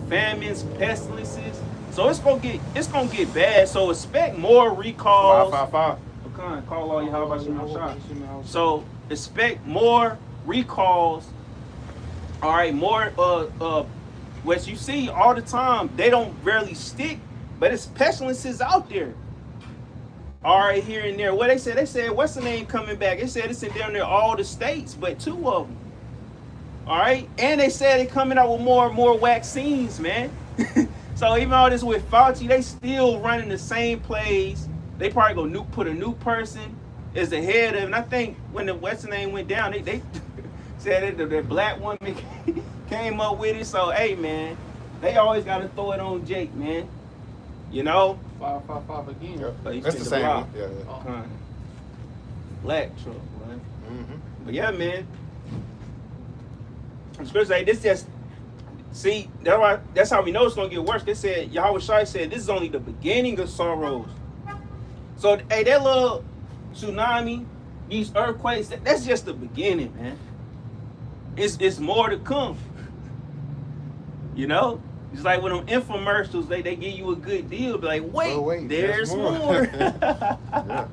Famines, pestilences. So it's gonna get bad. So expect more recalls. 555. Okay, call all you. How about you? Shot. So expect more recalls. All right, more what you see all the time. They don't rarely stick, but it's pestilences out there. All right, here and there. What they said, what's the name coming back? They said it's in down there all the states, but 2 of them. All right, and they said they're coming out with more and more vaccines, man. So even all this with Fauci, they still running the same plays. They probably gonna put a new person as the head of it. And I think when the what's the name went down, they said that the black woman came up with it. So hey, man, they always gotta throw it on Jake, man. 555 again. Yep. That's the same one. Yeah. Black truck, man. Mm-hmm. But yeah, man. The scripture say this just see that's how we know it's gonna get worse. They said Yahweh Shai said this is only the beginning of sorrows. So hey, that little tsunami, these earthquakes, that's just the beginning, man. It's more to come. It's like when them infomercials, they give you a good deal, be like, wait, there's more. Yeah.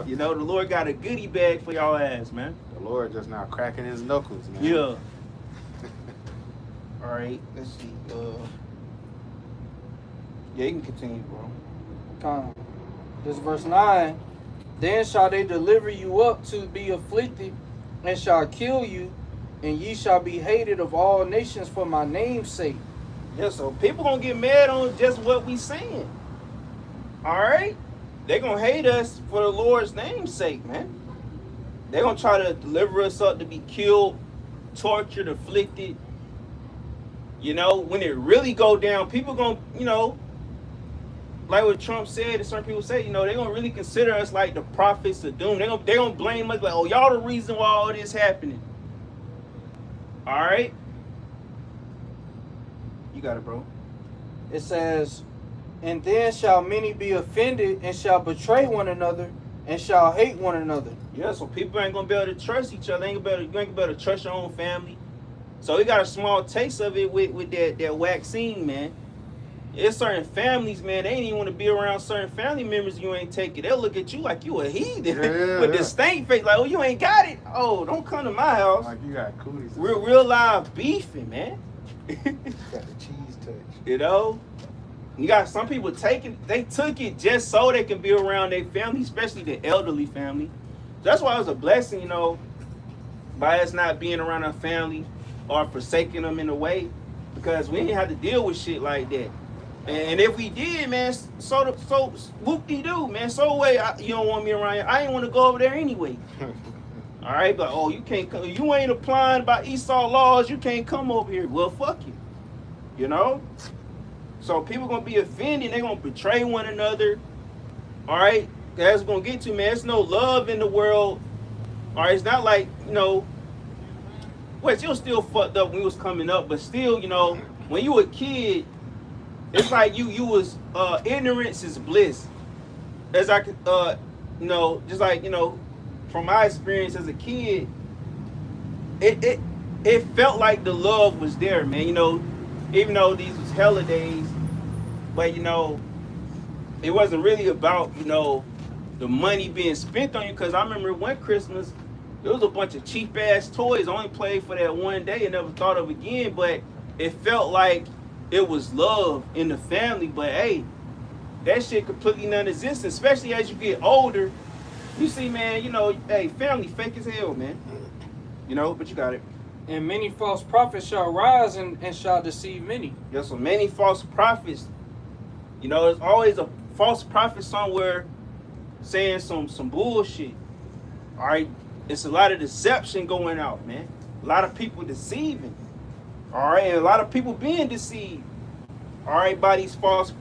The Lord got a goodie bag for y'all ass, man. The Lord just now cracking his knuckles, man. Yeah. All right, let's see. Yeah, you can continue, bro. This verse 9. Then shall they deliver you up to be afflicted, and shall kill you, and ye shall be hated of all nations for my name's sake. Yeah, so people gonna get mad on just what we saying. All right? They gonna hate us for the Lord's name's sake, man. They gonna try to deliver us up to be killed, tortured, afflicted. When it really go down, people gonna, like what Trump said, and certain people say, they gonna really consider us like the prophets of doom. They gonna blame us like, oh, y'all the reason why all this happening. All right? You got it, bro. It says, And then shall many be offended, and shall betray one another, and shall hate one another. Yeah, so people ain't gonna be able to trust each other. You ain't gonna be able to trust your own family. So we got a small taste of it with that vaccine, man. It's certain families, man, they ain't even want to be around certain family members you ain't take it. They'll look at you like you a heathen with this stank face, like, oh, you ain't got it. Oh, don't come to my house. Like you got cooties. Real live beefing, man. Got the cheese touch. You know? You got some people they took it just so they can be around their family, especially the elderly family. That's why it was a blessing, you know, by us not being around our family or forsaking them in a way, because we didn't have to deal with shit like that. And if we did, man, so whoop-de-doo, man. So way, you don't want me around here. I ain't want to go over there anyway. All right, but oh, you can't come. You ain't applying by Esau laws. You can't come over here. Well, fuck you. You know. So people gonna be offended. They gonna betray one another. All right, that's gonna get to, man. There's no love in the world. All right, it's not like, you know. Well, you was still fucked up when you was coming up, but still, you know, when you a kid. It's like you was ignorance is bliss. As I could you know, just like, you know, from my experience as a kid, it felt like the love was there, man. You know, even though these was hella days, but you know, it wasn't really about, you know, the money being spent on you. Cause I remember one Christmas, there was a bunch of cheap ass toys. I only played for that one day and never thought of again, but it felt like it was love in the family. But hey, that shit completely non-existent, especially as you get older. You see, man, you know, hey, family fake as hell, man. You know, but you got it. And many false prophets shall rise and shall deceive many. There's so many false prophets. You know, there's always a false prophet somewhere saying some bullshit. All right, it's a lot of deception going out, man. A lot of people deceiving. All right, and a lot of people being deceived, all right, by these false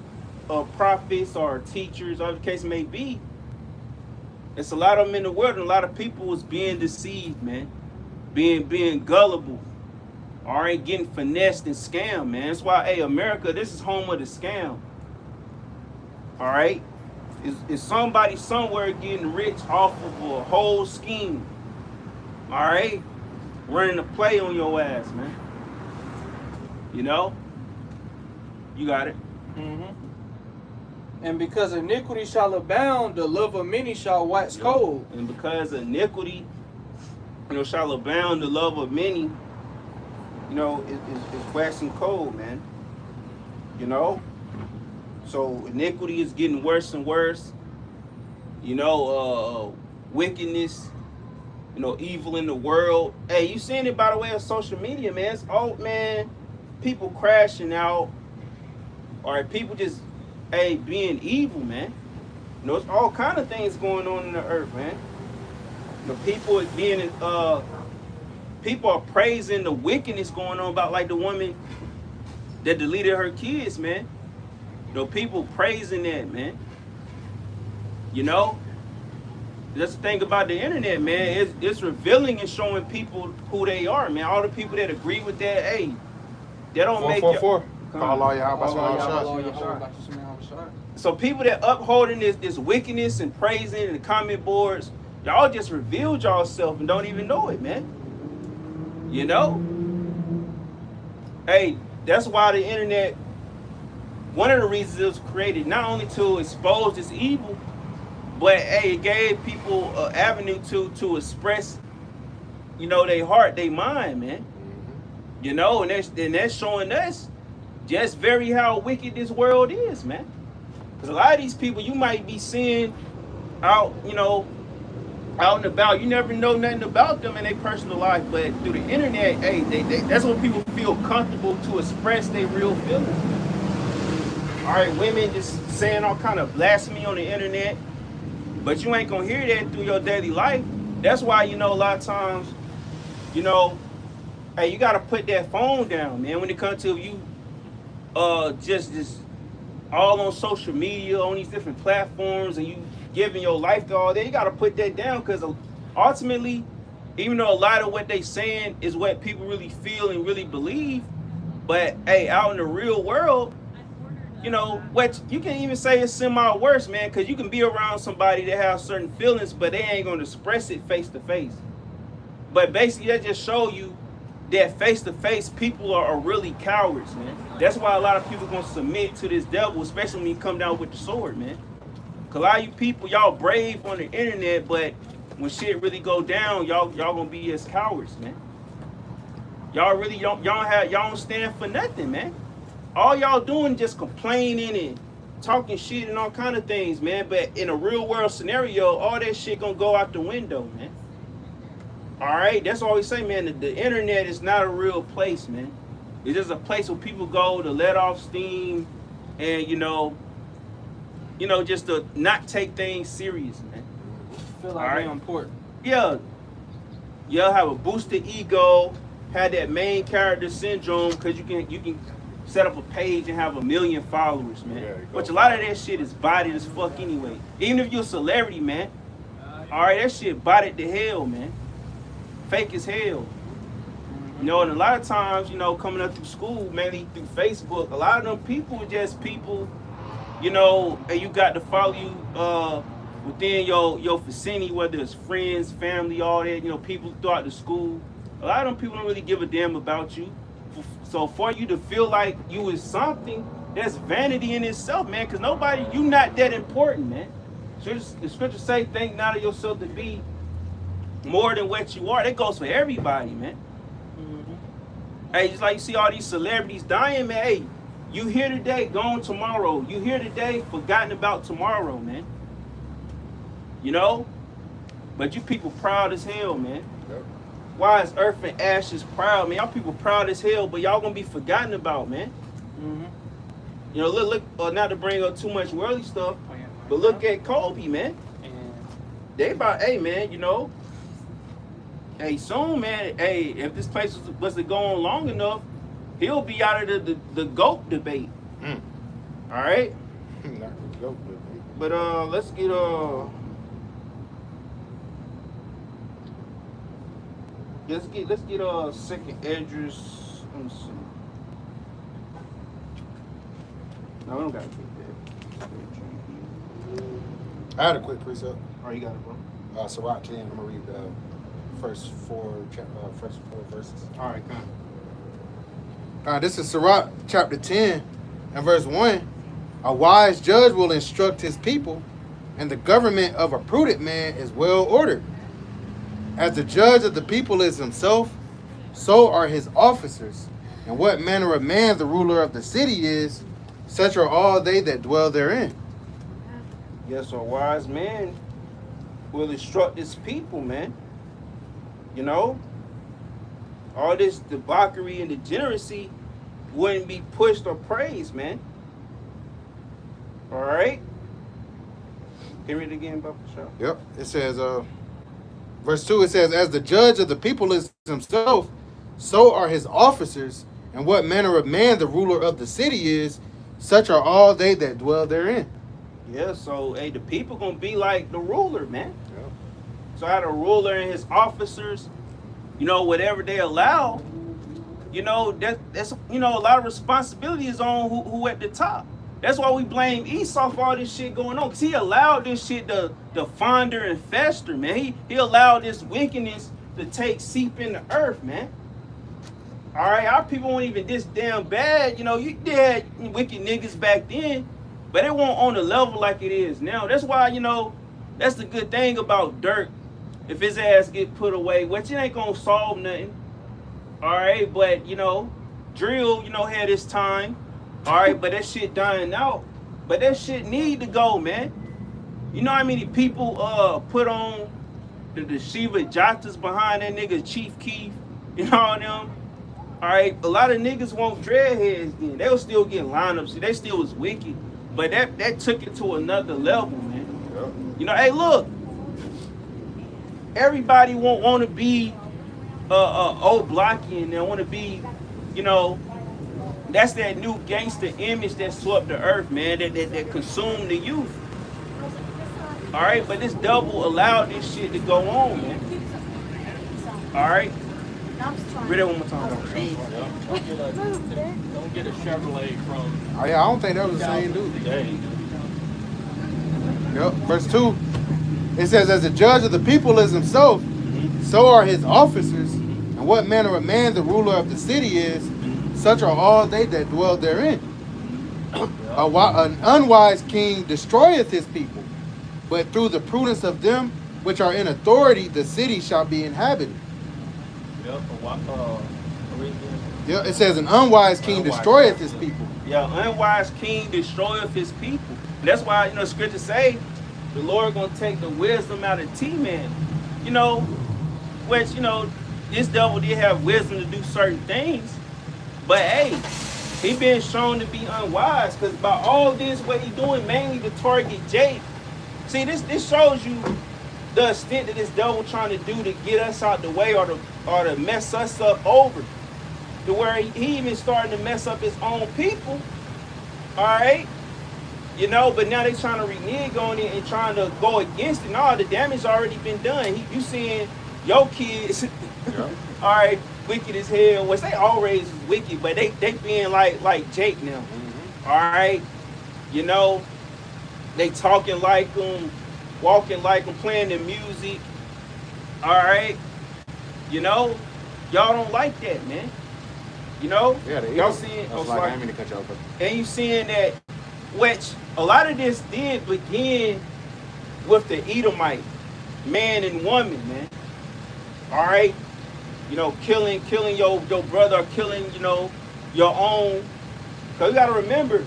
prophets or teachers, or the case may be. It's a lot of them in the world, and a lot of people was being deceived, man, being gullible, all right, getting finessed and scammed, man. That's why, hey, America, this is home of the scam. All right, is somebody somewhere getting rich off of a whole scheme? All right, running a play on your ass, man. You know? You got it. Mm-hmm. And because iniquity shall abound, the love of many shall wax cold. And because iniquity, you know, shall abound, the love of many, you know, is waxing cold, man. You know? So iniquity is getting worse and worse. You know, wickedness, you know, evil in the world. Hey, you seen it by the way of social media, man. It's all, man. People crashing out, or people just, hey, being evil, man. You know, it's all kind of things going on in the earth, man. You know, people are being, people are praising the wickedness going on about, like the woman that deleted her kids, man. You know, people praising that, man. You know, that's the thing about the internet, man. It's revealing and showing people who they are, man. All the people that agree with that, hey. They don't make it. Call all y'all. So people that upholding this wickedness and praising in the comment boards, y'all just revealed yourself and don't even know it, man. You know? Hey, that's why the internet, one of the reasons it was created, not only to expose this evil, but hey, it gave people an avenue to express, you know, their heart, their mind, man. You know, and that's showing us just very how wicked this world is, man. Because a lot of these people you might be seeing out, you know, out and about. You never know nothing about them in their personal life, but through the internet, hey, that's when people feel comfortable to express their real feelings. All right, women just saying all kind of blasphemy on the internet, but you ain't gonna hear that through your daily life. That's why, you know, a lot of times, you know, hey, you gotta put that phone down, man. When it comes to you, just all on social media, on these different platforms, and you giving your life to all that, you gotta put that down, because ultimately, even though a lot of what they saying is what people really feel and really believe, but hey, out in the real world, you know, what you can even say is semi worse, man, because you can be around somebody that has certain feelings, but they ain't gonna express it face to face. But basically, that just show you that face to face people are really cowards, man. That's why a lot of people gonna submit to this devil, especially when you come down with the sword, man. Cause a lot of you people, y'all brave on the internet, but when shit really go down, y'all gonna be as cowards, man. Y'all really y'all don't stand for nothing, man. All y'all doing just complaining and talking shit and all kind of things, man. But in a real world scenario, all that shit gonna go out the window, man. All right, that's all we say, man. The internet is not a real place, man. It's just a place where people go to let off steam, and just to not take things serious, man. Feel like All they're right. important. Yeah, you'll have a boosted ego, have that main character syndrome, because you can set up a page and have 1 million followers, man. Yeah, you go. Which a lot of that shit is bodied as fuck anyway. Even if you're a celebrity, man. All right, that shit bodied to hell, man. Fake as hell. And a lot of times, coming up through school, mainly through Facebook, a lot of them people are just people, and you got to follow you within your vicinity, whether it's friends, family, all that, people throughout the school. A lot of them people don't really give a damn about you. So for you to feel like you is something, that's vanity in itself, man, because you not that important, man. So the scriptures say, think not of yourself to be more than what you are. That goes for everybody, man. Hey, just like you see all these celebrities dying, man. Hey, you here today, gone tomorrow. You here today, forgotten about tomorrow, man. But you people proud as hell, man. Yep. Why is Earth and Ashes proud, man? Y'all people proud as hell, but y'all gonna be forgotten about, man. Look, not to bring up too much worldly stuff, but look at Kobe, man. They about, hey, man, hey, soon, man, hey, if this place was to go on long enough, he'll be out of the GOAT debate. All right? Not the GOAT debate. But let's get second Esdras. Let me see. No, we don't gotta get that. I had a quick precept. Oh, you got it, bro. Sirach 10. I'm gonna read the first four verses. All right, come. This is Sirach chapter 10 and verse 1. A wise judge will instruct his people, and the government of a prudent man is well ordered. As the judge of the people is himself, so are his officers. And what manner of man the ruler of the city is, such are all they that dwell therein. Yes, a wise man will instruct his people, man. All this debauchery and degeneracy wouldn't be pushed or praised, man. All right? Can you read it again, Bubba Shaw? Yep. It says, verse 2, it says, as the judge of the people is himself, so are his officers. And what manner of man the ruler of the city is, such are all they that dwell therein. Yeah, so, hey, the people gonna be like the ruler, man. Yep. So how the ruler and his officers, whatever they allow, that's a lot of responsibility is on who at the top. That's why we blame Esau for all this shit going on, because he allowed this shit to fonder and fester, man. He allowed this wickedness to seep in the earth, man. All right, our people weren't even this damn bad. You had wicked niggas back then, but it won't on the level like it is now. That's why, that's the good thing about Dirk. If his ass get put away, which it ain't gonna solve nothing. All right, but Drill, had his time. All right, but that shit dying out. But that shit need to go, man. You know how many people put on the Shiva Jatas behind that nigga Chief Keef? You know them? All right, a lot of niggas want dreadheads then. They was still getting lineups. They still was wicked. But that took it to another level, man. Yep. Hey, look. Everybody want to be old blocky, and they want to be, that's that new gangster image that swept the earth, man, that consumed the youth. All right, but this devil allowed this shit to go on, man. All right, Read that one more time. Don't get a Chevrolet from Oh yeah, I don't think that was the same dude. today. Yep. Verse 2, it says, as the judge of the people is himself, so are his officers, and what manner of man the ruler of the city is, such are all they that dwell therein. An unwise king destroyeth his people, but through the prudence of them which are in authority, the city shall be inhabited. Yep. Yeah, it says an unwise king destroyeth his people. Yeah, unwise king destroyeth his people. And that's why, you know, scriptures say the Lord gonna take the wisdom out of T-Man. You know, which, you know, this devil did have wisdom to do certain things, but hey, he been shown to be unwise, because by all this, what he doing mainly to target Jake. See, this shows you the extent that this devil trying to do to get us out the way, or to mess us up over. To where he even starting to mess up his own people. All right, you know, but now they trying to renege on it and trying to go against it. No, the damage already been done. You seeing your kids, Yeah. all right, wicked as hell. Which they always was wicked, but they being like Jake now. All right, you know, they talking like them, walking like them, playing the music. All right, you know, y'all don't like that, man. You know, Yeah, y'all seeing, I didn't mean to cut you off, but and you seeing that, which a lot of this did begin with the Edomite man and woman, man. All right, you know, killing your brother, or killing, you know, your own. Cause you gotta remember,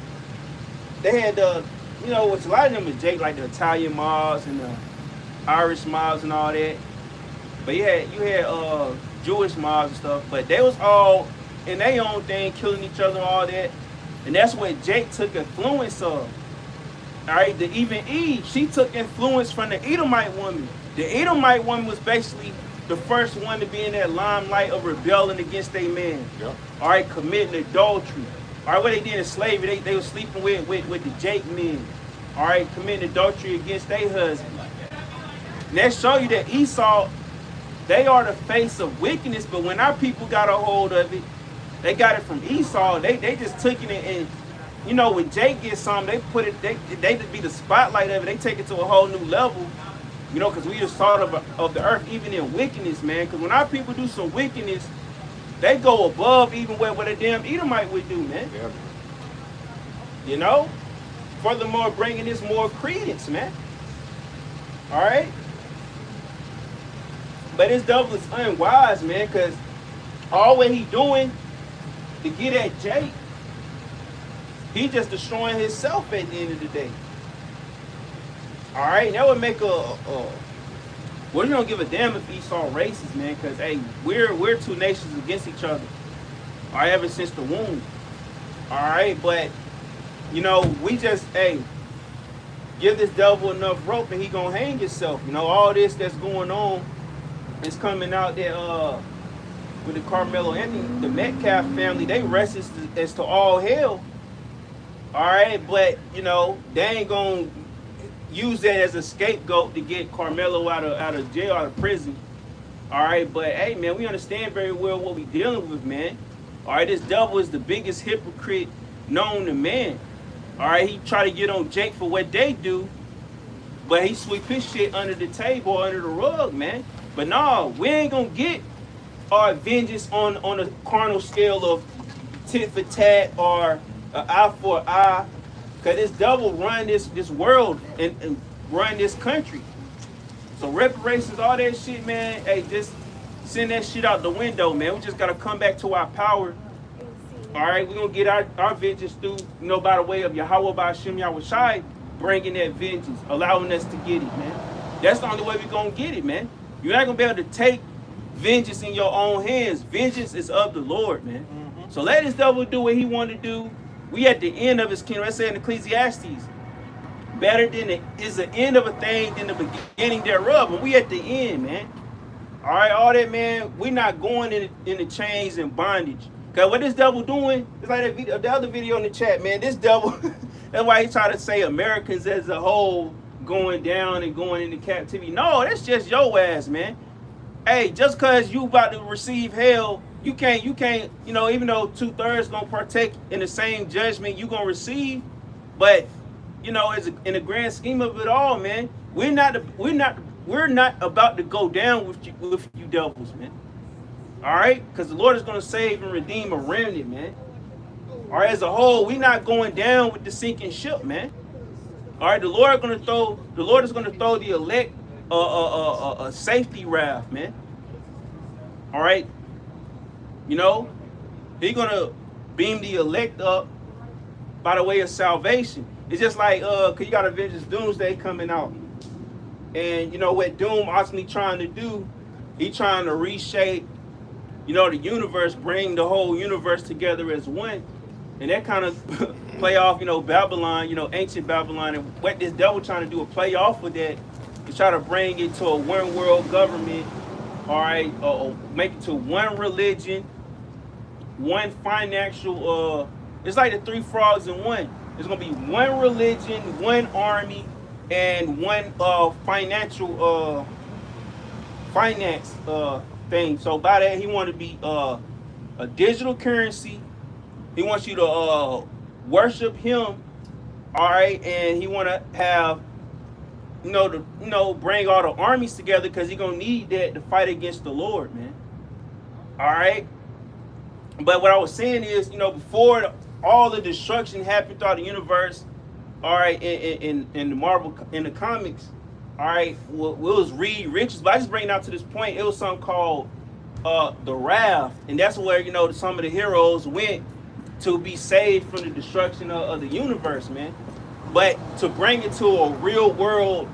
they had the, you know, which a lot of them was Jake, like the Italian mobs and the Irish mobs and all that. But you had Jewish mobs and stuff, but they was all in their own thing, killing each other and all that. And that's what Jake took influence of. All right, even Eve, she took influence from the Edomite woman. The Edomite woman was basically the first one to be in that limelight of rebelling against their man. Yep. All right, committing adultery. All right, what they did in slavery, they were sleeping with the Jake men. All right, committing adultery against their husband. And that show you that Esau, they are the face of wickedness, but when our people got a hold of it, they got it from Esau. They just took it, and you know, when Jake gets something, they put it, they just be the spotlight of it. They take it to a whole new level, you know, because we just thought of the earth even in wickedness, man. Because when our people do some wickedness, they go above even what a damn Edomite would do, man. yeah. You know? Furthermore, bringing this more credence, man. All right? But this devil is unwise, man, because all what he doing to get at Jake, he just destroying himself at the end of the day. All right? That would make well, you don't give a damn if Esau racist, man, because, hey, we're two nations against each other. All right, ever since the womb. All right? But, you know, we just, hey, give this devil enough rope and he gonna hang himself. You know, all this that's going on is coming out that with the Carmelo and the Metcalf family, they restless as to all hell. All right, but you know, they ain't gonna use that as a scapegoat to get Carmelo out of jail, out of prison. All right, but hey, man, we understand very well what we dealing with, man. All right, this devil is the biggest hypocrite known to man. All right, he try to get on Jake for what they do, but he sweep his shit under the table, under the rug, man. But no, we ain't gonna get our vengeance on a carnal scale of tit for tat or an eye for an eye, because this devil run this world and run this country. So reparations, all that shit, man, hey, just send that shit out the window, man. We just gotta come back to our power. All right, we're gonna get our vengeance through, you know, by the way of Yahweh Ba'Shem Yahushai, bringing that vengeance, allowing us to get it, man. That's the only way we're gonna get it, man. You're not gonna be able to take vengeance in your own hands. Vengeance is of the Lord, man. Mm-hmm. So let this devil do what he want to do. We at the end of his kingdom. Let's say in Ecclesiastes, better is the end of a thing than the beginning thereof. And we at the end, man. All right, all that, man. We're not going in the chains and bondage. Cause what this devil doing, it's like that video, the other video in the chat, man. This devil, that's why he try to say Americans as a whole going down and going into captivity. No, that's just your ass, man. hey, just cause you about to receive hell, you can't, you know, even though 2/3 gonna partake in the same judgment you gonna receive, but you know, in the grand scheme of it all, man, we're not about to go down with you devils, man. All right, because the Lord is gonna save and redeem a remnant, man. All right, as a whole, we're not going down with the sinking ship, man. All right, the Lord is gonna throw the elect a safety raft, man. All right, you know, He's gonna beam the elect up by the way of salvation. It's just like cause you got Avengers Doomsday coming out, and you know what Doom ultimately trying to do? He trying to reshape, you know, the universe, bring the whole universe together as one, and that kind of play off, you know, Babylon, you know, ancient Babylon, and what this devil trying to do, a play off of that, to try to bring it to a one world government, all right, make it to one religion, one financial. It's like the three frogs in one. It's gonna be one religion, one army, and one financial finance thing. So by that, he want to be a digital currency. He wants you to worship him, all right, and he want to have, bring all the armies together, because he gonna need that to fight against the Lord, man. All right. But what I was saying is, you know, before all the destruction happened throughout the universe, all right, in the Marvel, in the comics, all right, well, it was Reed Richards, but I just bring it out to this point. It was something called the Raft, and that's where, you know, some of the heroes went to be saved from the destruction of the universe, man. But to bring it to a real world,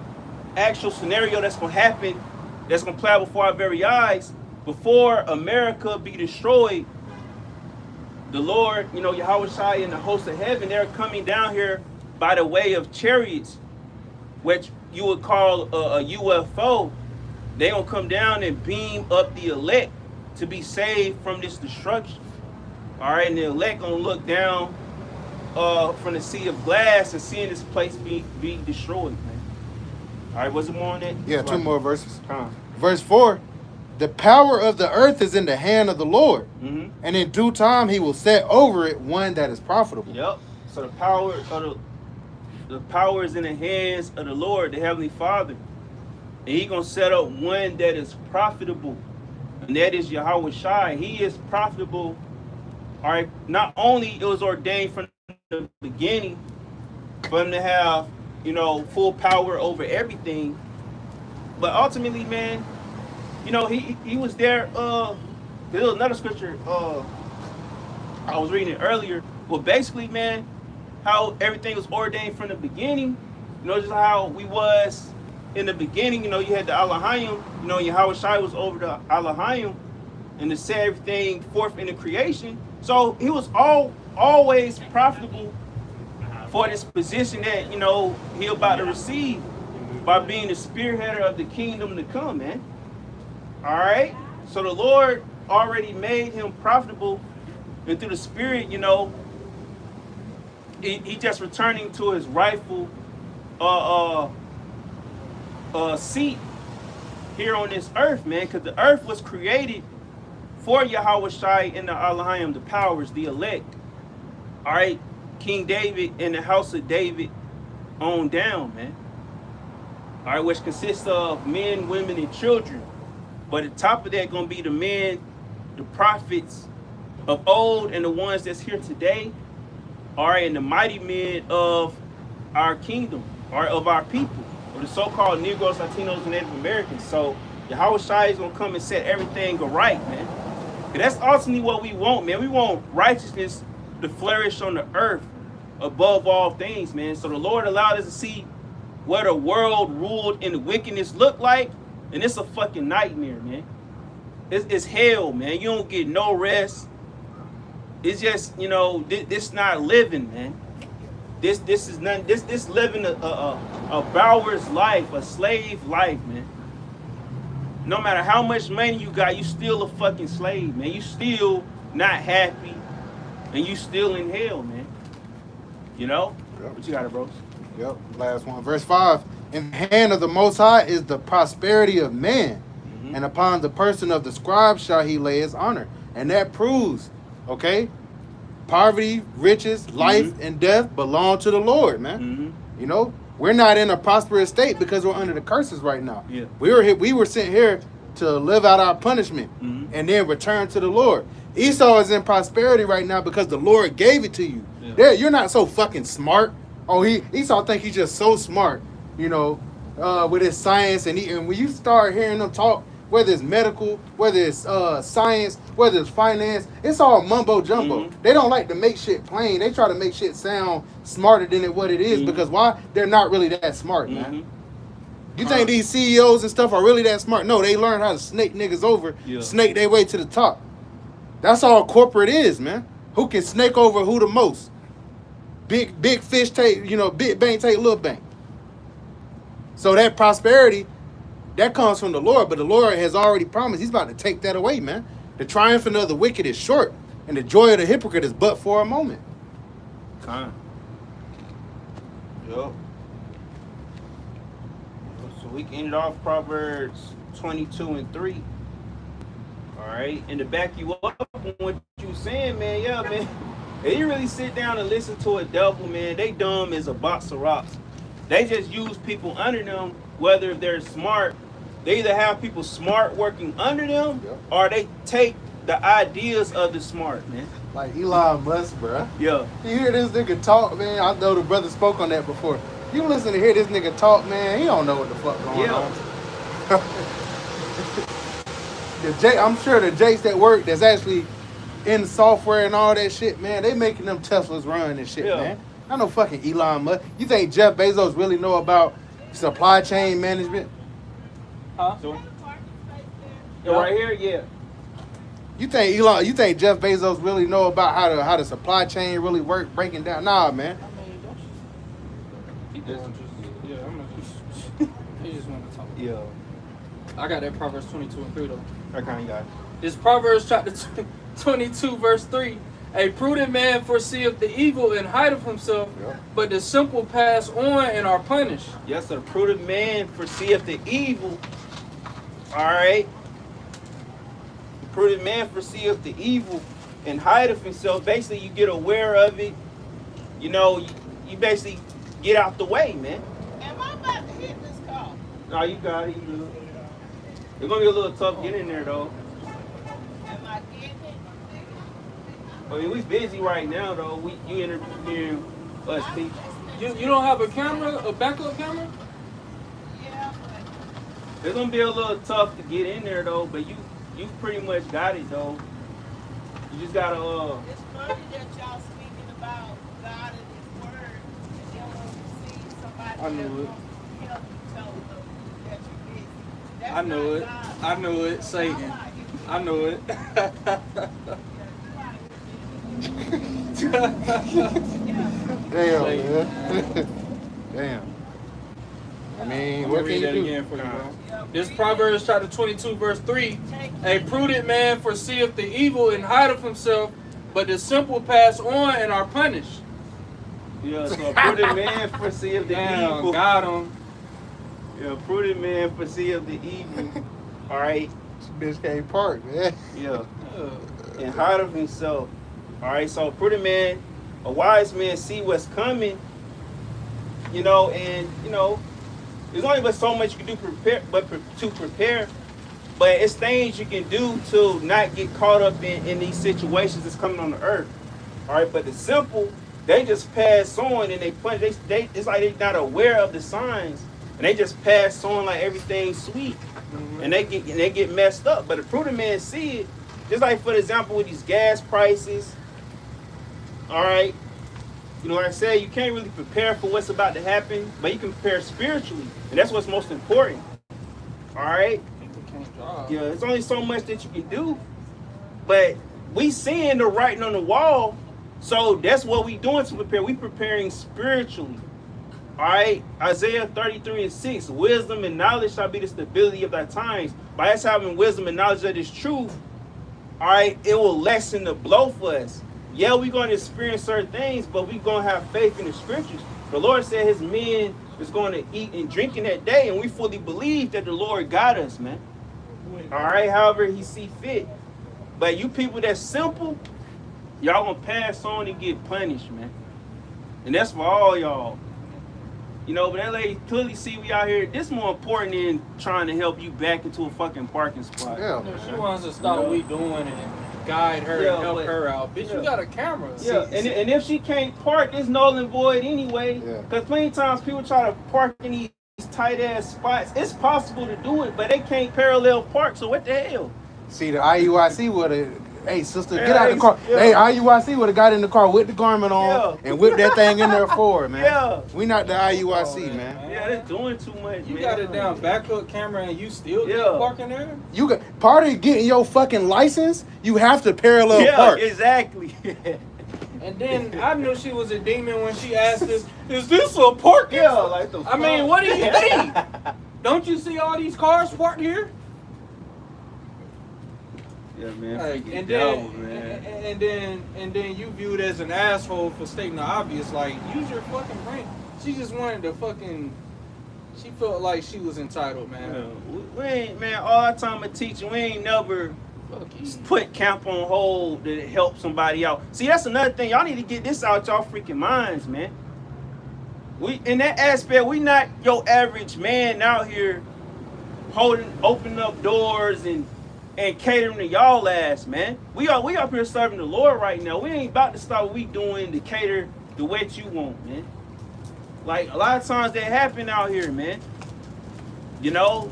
actual scenario that's gonna happen, that's gonna play out before our very eyes, before America be destroyed, the Lord, you know, Yahweh Shai and the hosts of heaven, they're coming down here by the way of chariots, which you would call a UFO. They gonna come down and beam up the elect to be saved from this destruction. All right, and the elect gonna look down from the sea of glass and seeing this place be destroyed, man. All right, was it more on that? Yeah, two more verses. Huh. Verse 4. The power of the earth is in the hand of the Lord, and in due time he will set over it one that is profitable. Yep. So the power is in the hands of the Lord, the Heavenly Father. And He gonna set up one that is profitable. And that is Yahweh Shai. He is profitable. All right. Not only it was ordained from the beginning for him to have, you know, full power over everything, but ultimately, man, you know, he was there. There was another scripture I was reading it earlier. Well, basically, man, how everything was ordained from the beginning. You know, just how we was in the beginning. You know, you had the Elohim. You know, Yahweh Shai was over the Elohim, and to set everything forth in the creation. So he was always profitable for this position that, you know, he about to receive by being the spearheader of the kingdom to come, man. All right, so the Lord already made him profitable, and through the Spirit, you know, he just returning to his rightful seat here on this earth, man, because the earth was created for Yahweh Shai and the Elohim, the powers, the elect. All right, King David and the house of David on down, man. All right, which consists of men, women, and children. But at the top of that gonna be the men, the prophets of old, and the ones that's here today, all right, and the mighty men of our kingdom, or of our people, or the so-called Negroes, Latinos, and Native Americans. So Yahweh Shai is gonna come and set everything right, man. And that's ultimately what we want, man. We want righteousness to flourish on the earth above all things, man. So the Lord allowed us to see what the world ruled and wickedness looked like. And it's a fucking nightmare, man. It's hell, man. You don't get no rest. It's just, you know, this not living, man. This is nothing. This living a Bower's life, a slave life, man. No matter how much money you got, you still a fucking slave, man. You still not happy, and you still in hell, man. You know? Yep. What you got, bros? Yep, last one. Verse 5. In the hand of the Most High is the prosperity of man, and upon the person of the scribe shall he lay his honor. And that proves, okay, poverty, riches, life, and death belong to the Lord, man. Mm-hmm. You know, we're not in a prosperous state because we're under the curses right now. Yeah. We were sent here to live out our punishment and then return to the Lord. Esau is in prosperity right now because the Lord gave it to you. Yeah. There, you're not so fucking smart. Oh, Esau think he's just so smart, you know, with his science, and when you start hearing them talk, whether it's medical, whether it's science, whether it's finance, it's all mumbo jumbo. They don't like to make shit plain. They try to make shit sound smarter than what it is because why? They're not really that smart, man. You think these CEOs and stuff are really that smart? No, they learn how to snake niggas over, snake their way to the top. That's all corporate is, man. Who can snake over who the most? Big fish take, you know, big bank take little bank. So that prosperity, that comes from the Lord, but the Lord has already promised he's about to take that away, man. The triumphant of the wicked is short, and the joy of the hypocrite is but for a moment. Yup. So we can end it off Proverbs 22:3. All right, and to back you up on what you saying, man, yeah, man. If you really sit down and listen to a devil, man, they dumb as a box of rocks. They just use people under them, whether they're smart. They either have people smart working under them, or they take the ideas of the smart, man. Like Elon Musk, bro. Yeah. You hear this nigga talk, man? I know the brother spoke on that before. You listen to hear this nigga talk, man, he don't know what the fuck going on. I'm sure the Jakes that work that's actually in software and all that shit, man, they making them Teslas run and shit, man. I know fucking Elon Musk. You think Jeff Bezos really know about supply chain management? Huh? So, right here, yeah. You think Jeff Bezos really know about how the supply chain really work, breaking down? Nah, man. He just want to talk. Yeah. I got that Proverbs 22:3 though. I kind of got it. This Proverbs chapter 22 verse 3. A prudent man foreseeth the evil and hideth himself, but the simple pass on and are punished. Yes, a prudent man foreseeth the evil. All right. The prudent man foreseeth the evil and hideth himself. Basically, you get aware of it. You know, you basically get out the way, man. Am I about to hit this car? No, you got it. You good. It's gonna be a little tough getting in there, though. Am I getting it? I mean, we busy right now, though. You interviewing us people. You don't have a camera, a backup camera? Yeah, but It's gonna be a little tough to get in there, though. But you pretty much got it, though. You just gotta it's funny that y'all speaking about God and His Word, and then when you see somebody I knew it. else help you tell them that you're busy. That's I knew not it. God. I knew it. Satan. I knew it. Damn, man. Damn. I mean, I'm what gonna can read you that do? again for you, bro. This Proverbs chapter 22 verse 3. A prudent man foreseeth the evil and hideth himself, but the simple pass on and are punished. Yeah, so a prudent man foreseeth the Damn, evil. got him. Yeah, a prudent man foreseeth the evil. All right. Bitch can't park, man. Yeah. And hide of himself. All right. So a prudent man, a wise man, see what's coming. You know, and you know, there's only but so much you can do to prepare. But it's things you can do to not get caught up in these situations that's coming on the earth. All right. But the simple, they just pass on and they punch. They it's like they're not aware of the signs, and they just pass on like everything's sweet, and they get messed up. But a prudent man see it. Just like for example with these gas prices. All right. You know, like I said, you can't really prepare for what's about to happen, but you can prepare spiritually, and that's what's most important. All right. Yeah, there's only so much that you can do, but we seeing the writing on the wall, so that's what we doing to prepare. We preparing spiritually. All right, Isaiah 33:6, wisdom and knowledge shall be the stability of thy times. By us having wisdom and knowledge of this truth, all right, it will lessen the blow for us. Yeah, we're going to experience certain things, but we're going to have faith in the scriptures. The Lord said his men is going to eat and drink in that day, and we fully believe that the Lord got us, man. All right, however he see fit. But you people that's simple, y'all gonna pass on and get punished, man. And that's for all y'all. You know, but that lady clearly see we out here. This more important than trying to help you back into a fucking parking spot. Yeah. She wants to stop what we doing and guide her Yeah, and help but- her out. Bitch, yeah. you got a camera. Yeah, and if she can't park, it's null and void anyway. Yeah. Because plenty of times people try to park in these tight ass spots. It's possible to do it, but they can't parallel park. So what the hell? See, the IUIC would have, hey, sister, get out Yeah, the car. yeah. Hey, IUIC would have got in the car with the garment on Yeah. and whipped that thing in there for her, man. Yeah. We not the IUIC, Oh, yeah, man. Yeah, they're doing too much. You man. got it down backup camera and you still Yeah. keep parking there? You got part of getting your fucking license. You have to parallel Yeah, park. exactly. And then I knew she was a demon when she asked us, is this a parking? Yeah, like the I mean, fuck? what do you think? Don't you see all these cars parked here? Yeah, man. Like, freaking and devil, then, man. and then you viewed as an asshole for stating the obvious. Like, use your fucking brain. She just wanted to fucking. She felt like she was entitled, Yeah, man. we ain't, man, all the time of teaching, we ain't never Fuck you. put camp on hold to help somebody out. See, that's another thing. Y'all need to get this out y'all freaking minds, man. We in that aspect, we not your average man out here opening up doors and catering to y'all ass, man. We up here serving the Lord right now. We ain't about to stop what we doing to cater the way you want, man. Like a lot of times that happen out here, man. You know,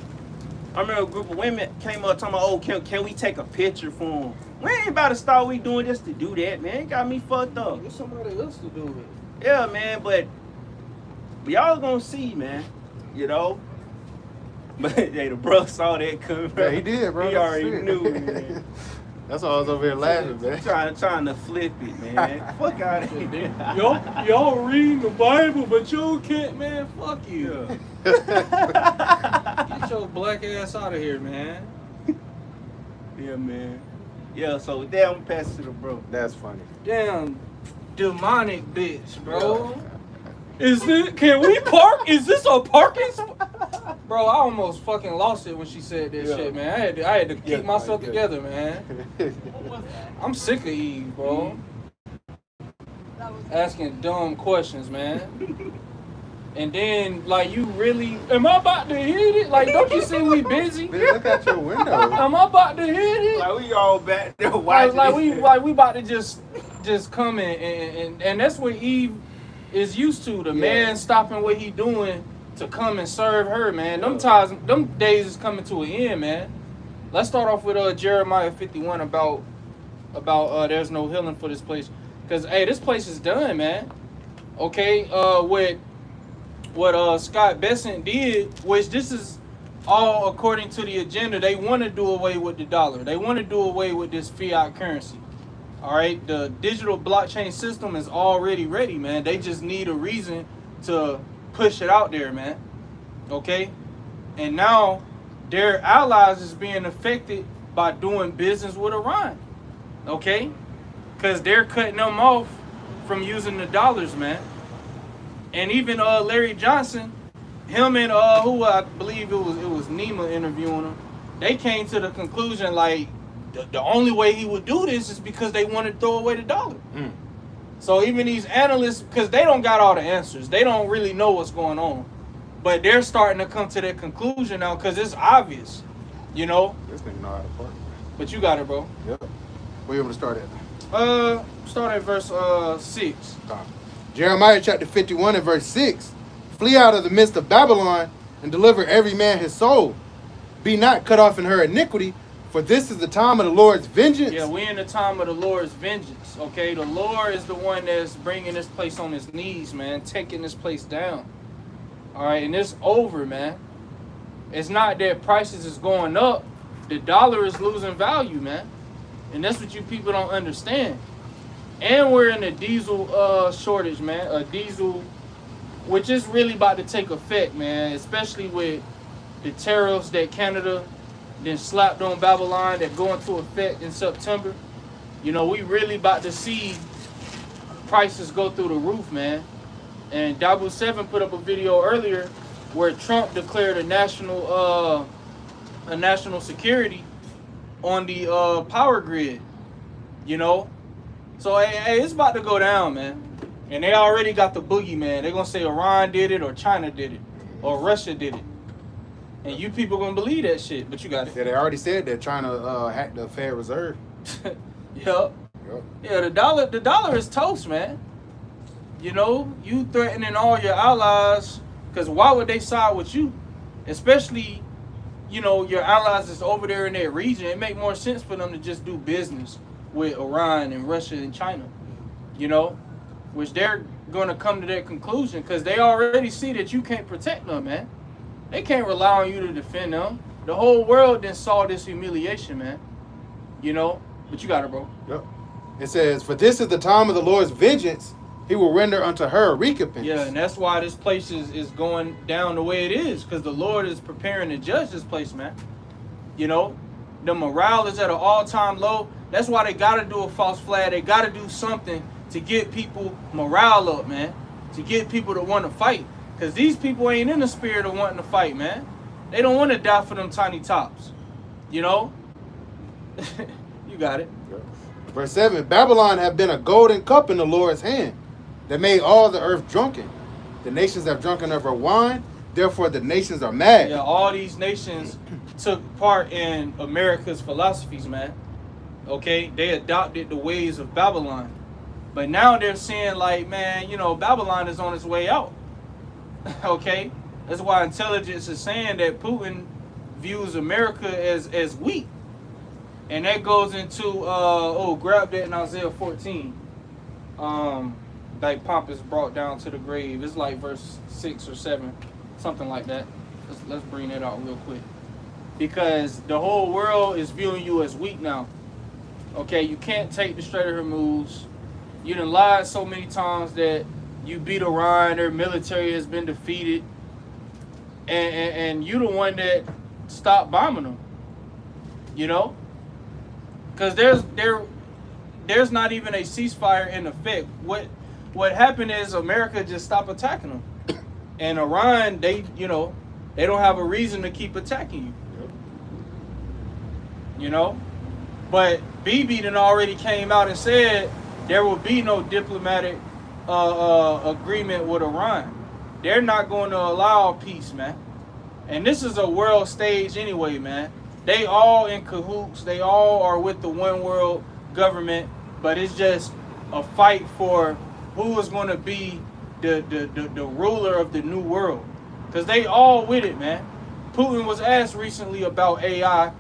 I remember a group of women came up talking about, oh, can we take a picture for them? We ain't about to start we doing this to do that, man. It got me fucked up. Get somebody else to do it. Yeah, man, but y'all gonna see, man. You know? But hey, the bro saw that coming. Yeah, he did, bro. He That's already it. knew, man. That's why I was over here laughing, man. trying to flip it, man. Fuck out of here. Y'all reading the Bible, but you can't, man. Fuck you. Yeah. Get your black ass out of here, man. Yeah, man. Yeah, so with that, I'm gonna pass it to the bro. That's funny. Damn demonic bitch, bro. Is this? Can we park? Is this a parking spot? Bro, I almost fucking lost it when she said that Yeah. shit, man. I had to keep Yeah, myself yeah. together, man. I'm sick of Eve, bro. Asking dumb questions, man. And then, like, you really, am I about to hit it? Like, don't you see we busy? Man, look out your window. Am I about to hit it? Like we all back there Like, watching. like we about to just come in and that's what Eve is used to. The man stopping what he doing to come and serve her, man. Them days is coming to an end, man. Let's start off with Jeremiah 51 about there's no healing for this place. Cause hey, this place is done, man. Okay, what Scott Bessent did, which this is all according to the agenda. They want to do away with the dollar. They want to do away with this fiat currency. All right, the digital blockchain system is already ready, man. They just need a reason to push it out there, man. Okay, and now their allies is being affected by doing business with Iran. Okay, because they're cutting them off from using the dollars, man. And even Larry Johnson, him and who I believe it was Nima interviewing him, they came to the conclusion like the only way he would do this is because they want to throw away the dollar. So even these analysts, because they don't got all the answers, they don't really know what's going on, but they're starting to come to that conclusion now because it's obvious, you know. This nigga know how to park. But you got it, bro. Yep. Where you want to start at? Start at verse 6. Jeremiah chapter 51 and verse 6. Flee out of the midst of Babylon and deliver every man his soul. Be not cut off in her iniquity, for this is the time of the Lord's vengeance. Yeah, we in the time of the Lord's vengeance, okay? The Lord is the one that's bringing this place on his knees, man, taking this place down. All right, and it's over, man. It's not that prices is going up. The dollar is losing value, man. And that's what you people don't understand. And we're in a diesel shortage, man. A diesel, which is really about to take effect, man, especially with the tariffs that Canada then slapped on Babylon that go into effect in September. You know, we really about to see prices go through the roof, man. And Dabu 7 put up a video earlier where Trump declared a national a national security on the power grid, you know. So hey, it's about to go down, man. And they already got the boogeyman. They're gonna say Iran did it, or China did it, or Russia did it. And you people gonna believe that shit, but you got it. Yeah, they already said that China hacked the Fed Reserve. Yep. Yep. Yeah, the dollar is toast, man. You know, you threatening all your allies, because why would they side with you? Especially, you know, your allies is over there in that region. It make more sense for them to just do business with Iran and Russia and China, you know, which they're going to come to that conclusion because they already see that you can't protect them, man. They can't rely on you to defend them. The whole world then saw this humiliation, man, you know, but you got it, bro. Yep. It says, "For this is the time of the Lord's vengeance. He will render unto her a recompense." Yeah, and that's why this place is going down the way it is, because the Lord is preparing to judge this place, man. You know, the morale is at an all-time low. That's why they got to do a false flag. They got to do something to get people morale up, man, to get people to want to fight, because these people ain't in the spirit of wanting to fight, man. They don't want to die for them tiny tops, you know. You got it. Verse 7, "Babylon have been a golden cup in the Lord's hand, that made all the earth drunken. The nations have drunken of her wine, therefore the nations are mad." Yeah, all these nations took part in America's philosophies, man. Okay, they adopted the ways of Babylon. But now they're saying, like, man, you know, Babylon is on its way out. Okay? That's why intelligence is saying that Putin views America as weak. And that goes into, grab that in Isaiah 14. Like pomp is brought down to the grave. It's like verse 6 or 7, something like that. Let's bring that out real quick. Because the whole world is viewing you as weak now. Okay, you can't take the Strait of Hormuz. You done lied so many times that you beat Iran, their military has been defeated. And you the one that stopped bombing them. You know? Because there's not even a ceasefire in effect. What happened is America just stopped attacking them. And Iran, they don't have a reason to keep attacking you. You know? But Bibi done already came out and said there will be no diplomatic agreement with Iran. They're not going to allow peace, man. And this is a world stage anyway, man. They all in cahoots. They all are with the one world government. But it's just a fight for who is going to be the ruler of the new world. Because they all with it, man. Putin was asked recently about AI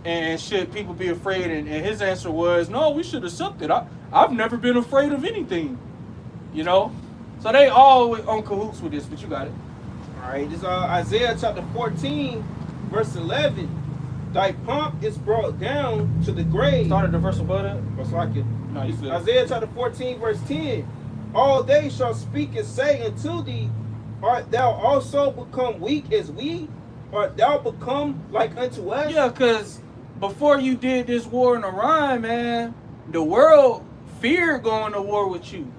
and should people be afraid. And his answer was, no, we should accept it. I've never been afraid of anything. You know? So they all on cahoots with this, but you got it. All right, this is Isaiah chapter 14, verse 11. Thy pomp is brought down to the grave. Started the verse above that? That's like it. No, you good. Isaiah chapter 14, verse 10. All they shall speak and say unto thee, art thou also become weak as we? Art thou become like unto us? Yeah, because before you did this war in Iran, man, the world feared going to war with you.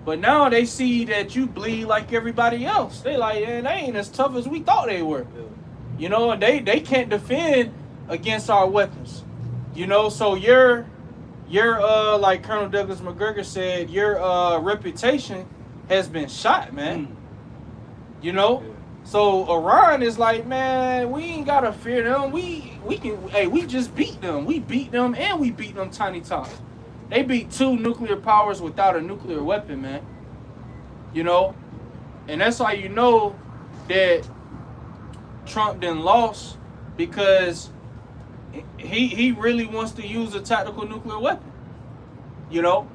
But now they see that you bleed like everybody else. They like, man, they ain't as tough as we thought they were. You know, and they can't defend against our weapons. You know, so your like Colonel Douglas McGregor said, your reputation has been shot, man. You know? So Iran is like, man, we ain't gotta fear them. We just beat them. We beat them and we beat them tiny tots. They beat 2 nuclear powers without a nuclear weapon, man. You know? And that's how you know that Trump done lost, because he really wants to use a tactical nuclear weapon. You know?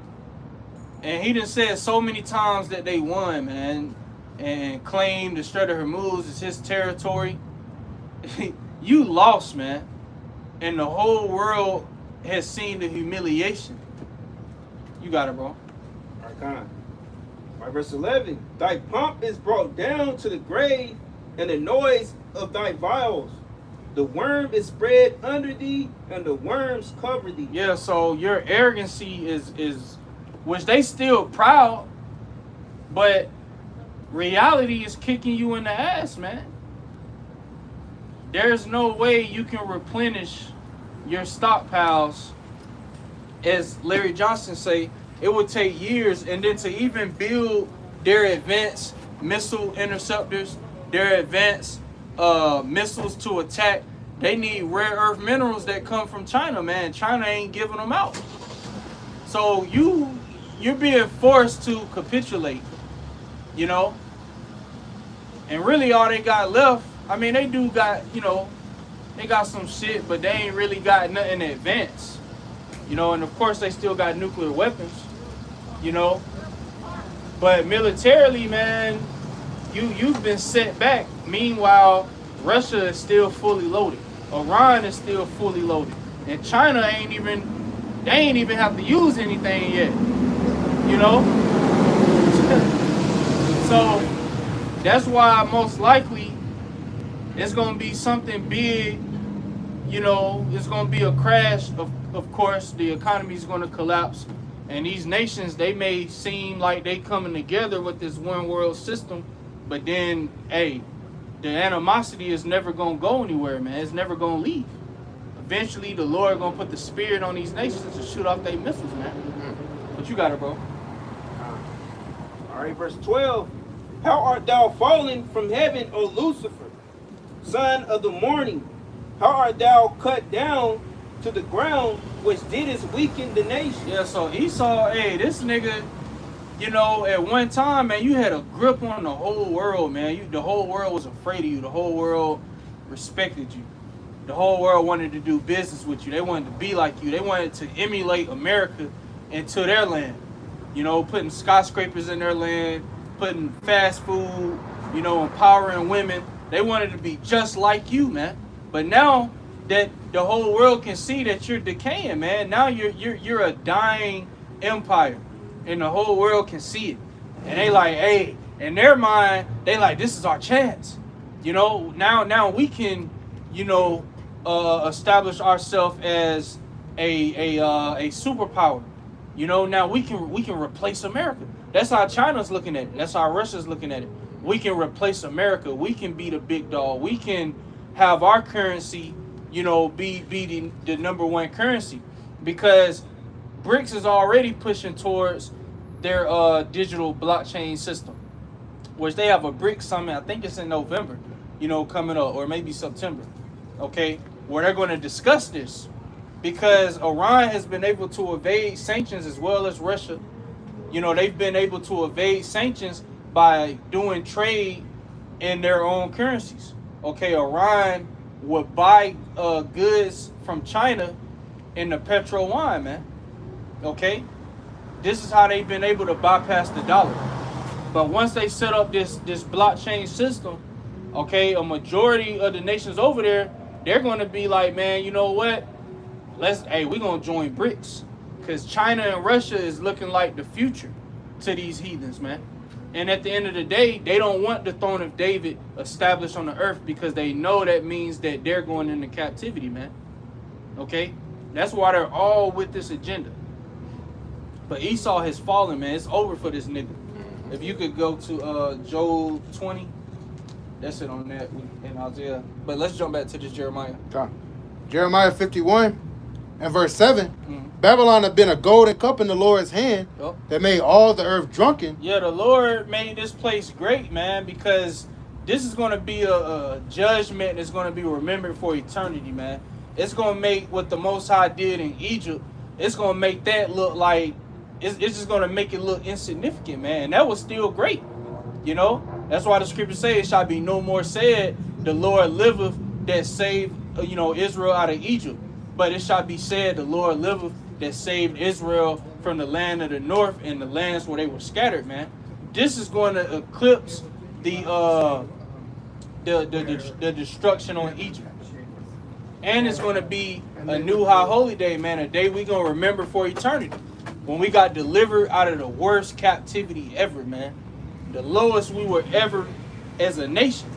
And he done said so many times that they won, man, and claimed the Strait of Hormuz is his territory. You lost, man. And the whole world has seen the humiliation. You got it, bro. All right, verse 11. Thy pomp is brought down to the grave, and the noise of thy vials. The worm is spread under thee, and the worms cover thee. Yeah, so your arrogancy is which they still proud, but reality is kicking you in the ass, man. there's no way you can replenish your stockpiles. As Larry Johnson say, it would take years, and then to even build their advanced missile interceptors, their advanced missiles to attack, they need rare earth minerals that come from China, man. China ain't giving them out. So you're being forced to capitulate, you know? And really all they got left, I mean, they do got, you know, they got some shit, but they ain't really got nothing advanced. You know, and of course they still got nuclear weapons, you know? But militarily, man, you've been set back. Meanwhile, Russia is still fully loaded. Iran is still fully loaded. And China ain't even have to use anything yet. You know? So that's why most likely it's gonna be something big, you know, it's gonna be a crash. Of course, the economy is gonna collapse. And these nations, they may seem like they coming together with this one world system, but then, hey, the animosity is never gonna go anywhere, man. It's never gonna leave. Eventually, the Lord gonna put the spirit on these nations to shoot off their missiles, man. But you got it, bro. All right, verse 12. How art thou fallen from heaven, O Lucifer, son of the morning? How art thou cut down to the ground, which didst weaken the nation? Yeah, so Esau, hey, this nigga, you know, at one time, man, you had a grip on the whole world, man. The whole world was afraid of you. The whole world respected you. The whole world wanted to do business with you. They wanted to be like you. They wanted to emulate America into their land. You know, putting skyscrapers in their land, putting fast food, you know, empowering women. They wanted to be just like you, man. But now that the whole world can see that you're decaying, man, now you're a dying empire, and the whole world can see it. And they like, hey, in their mind, they like, this is our chance. You know, now we can, you know, establish ourselves as a superpower. You know, now we can replace America. That's how China's looking at it. That's how Russia's looking at it. We can replace America. We can be the big dog. We can have our currency, you know, be the number one currency, because BRICS is already pushing towards their digital blockchain system, which they have a BRICS summit. I think it's in November, you know, coming up, or maybe September. Okay, where they're going to discuss this, because Iran has been able to evade sanctions as well as Russia. You know, they've been able to evade sanctions by doing trade in their own currencies. Okay, Iran would buy goods from China in the petro wine, man. Okay, this is how they've been able to bypass the dollar. But once they set up this blockchain system, okay, a majority of the nations over there, they're going to be like, man, you know what? We're going to join BRICS, because China and Russia is looking like the future to these heathens, man. And at the end of the day, they don't want the throne of David established on the earth, because they know that means that they're going into captivity, man. Okay? That's why they're all with this agenda. But Esau has fallen, man. It's over for this nigga. If you could go to Joel 20, that's it on that in Isaiah. But let's jump back to this Jeremiah. Okay. Jeremiah 51 and verse 7. Babylon had been a golden cup in the Lord's hand that made all the earth drunken. Yeah, the Lord made this place great, man, because this is going to be a judgment that's going to be remembered for eternity, man. It's going to make what the Most High did in Egypt, it's going to make that look like, it's just going to make it look insignificant, man. And that was still great, you know? That's why the scripture says, it shall be no more said, the Lord liveth that saved, you know, Israel out of Egypt. But it shall be said, the Lord liveth that saved Israel from the land of the north and the lands where they were scattered, man. This is going to eclipse the destruction on Egypt. And it's going to be a new high holy day, man, a day we're going to remember for eternity, when we got delivered out of the worst captivity ever, man. The lowest we were ever as a nation.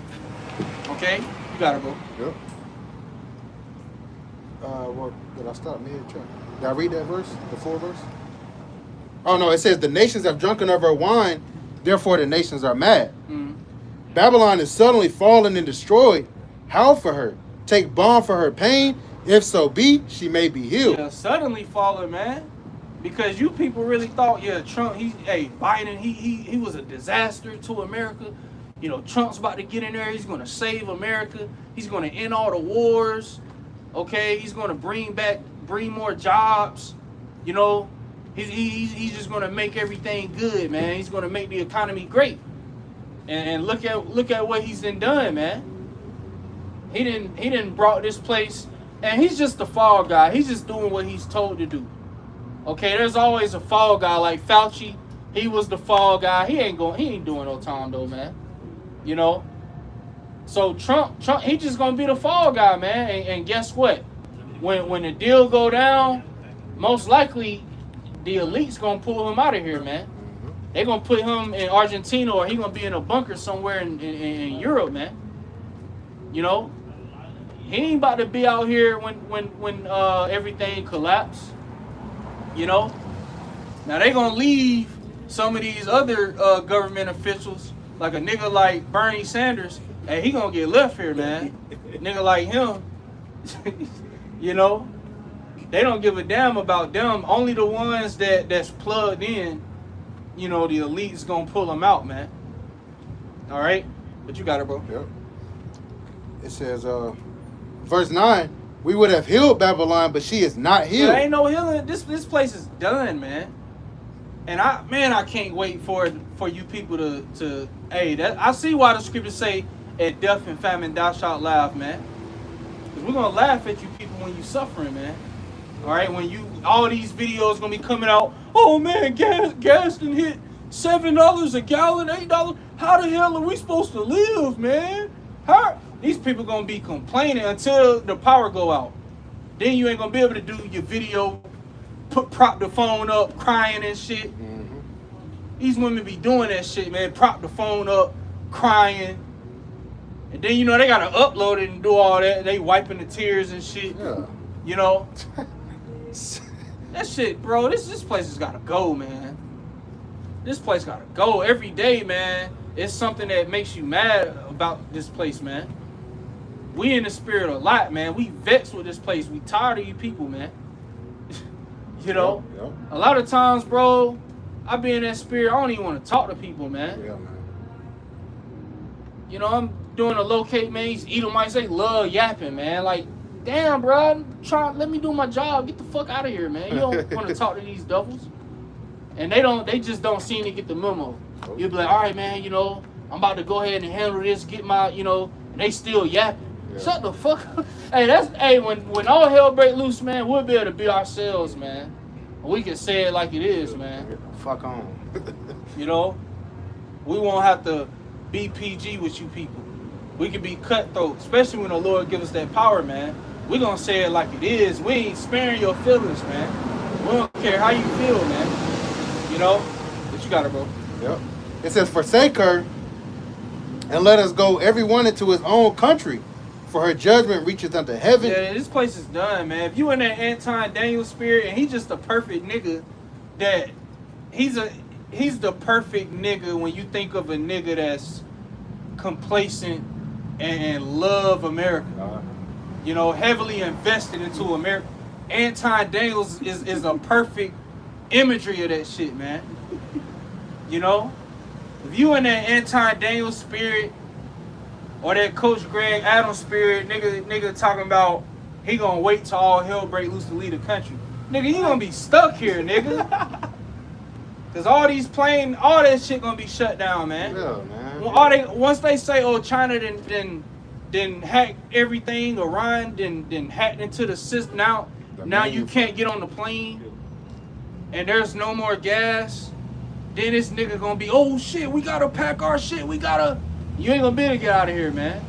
Okay? You got it, bro. Yep. Well, did I stop mid-track? Did I read that verse? The 4th verse? Oh, no, it says, the nations have drunken of her wine, therefore the nations are mad. Babylon is suddenly fallen and destroyed. How for her? Take balm for her pain? If so be, she may be healed. Yeah, suddenly falling, man. Because you people really thought, yeah, Trump, Biden, he was a disaster to America. You know, Trump's about to get in there. He's going to save America. He's going to end all the wars. Okay, he's going to bring more jobs. You know, he's just going to make everything good, man. He's going to make the economy great. And look at what he's done, man. He didn't brought this place, and he's just the fall guy. He's just doing what he's told to do. Okay, there's always a fall guy like Fauci. He was the fall guy. He ain't doing no time though, man. You know. So Trump, he just gonna be the fall guy, man. And guess what? When the deal go down, most likely the elite's gonna pull him out of here, man. They're gonna put him in Argentina, or he gonna be in a bunker somewhere in Europe, man. You know, he ain't about to be out here when everything collapse. You know, now they gonna leave some of these other government officials, like a nigga like Bernie Sanders, and he gonna get left here, man. Nigga like him, you know, they don't give a damn about them. Only the ones that's plugged in, you know, the elite's gonna pull them out, man. All right, but you got it, bro. Yep. It says, verse 9, we would have healed Babylon, but she is not healed. There ain't no healing. This place is done, man. And I can't wait for you people to I see why the scriptures say, at death and famine thou shalt laugh, man. Because we're gonna laugh at you people when you suffering, man. All right, when all these videos gonna be coming out. Oh man, gas done hit $7 a gallon, $8. How the hell are we supposed to live, man? These people gonna be complaining until the power go out. Then you ain't gonna be able to do your video, prop the phone up, crying and shit. Mm-hmm. These women be doing that shit, man. Prop the phone up, crying. And then, you know, they gotta upload it and do all that. They wiping the tears and shit. Yeah. You know? That shit, bro, this place has gotta go, man. This place gotta go. Every day, man, it's something that makes you mad about this place, man. We in the spirit a lot, man. We vexed with this place. We tired of you people, man. You know? Yep. A lot of times, bro, I be in that spirit. I don't even want to talk to people, man. Yeah, man. You know, I'm doing a locate, man. These Edomites, they love yapping, man. Like, damn, bro, let me do my job. Get the fuck out of here, man. You don't want to talk to these devils. And they just don't seem to get the memo. You'll be like, all right, man, you know, I'm about to go ahead and handle this, get my, you know, and they still yapping. Yeah. Shut the fuck up. When all hell break loose, man, we'll be able to be ourselves, man. We can say it like it is, man. Get the fuck on. You know, we won't have to be PG with you people. We can be cutthroat, especially when the Lord gives us that power, man. We gonna say it like it is. We ain't sparing your feelings, man. We don't care how you feel, man. You know, but you got it, bro. Yep. It says, forsake her and let us go every one into his own country, for her judgment reacheth unto heaven. Yeah, this place is done, man. If you in that anti-Daniel spirit, and he's just a perfect nigga, that he's the perfect nigga when you think of a nigga that's complacent and love America. You know, heavily invested into America. Anti-Daniels is a perfect imagery of that shit, man. You know? If you in that anti-Daniel spirit, or that Coach Greg Adams spirit, nigga talking about he gonna wait till all hell break loose to leave the country. Nigga, you gonna be stuck here, nigga. Cause all that shit gonna be shut down, man. Yeah, man. Once they say, oh, China then hacked everything, Iran then hacked into the system. Now you can't get on the plane, and there's no more gas. Then this nigga gonna be, oh shit, we gotta pack our shit. You ain't gonna be able to get out of here, man.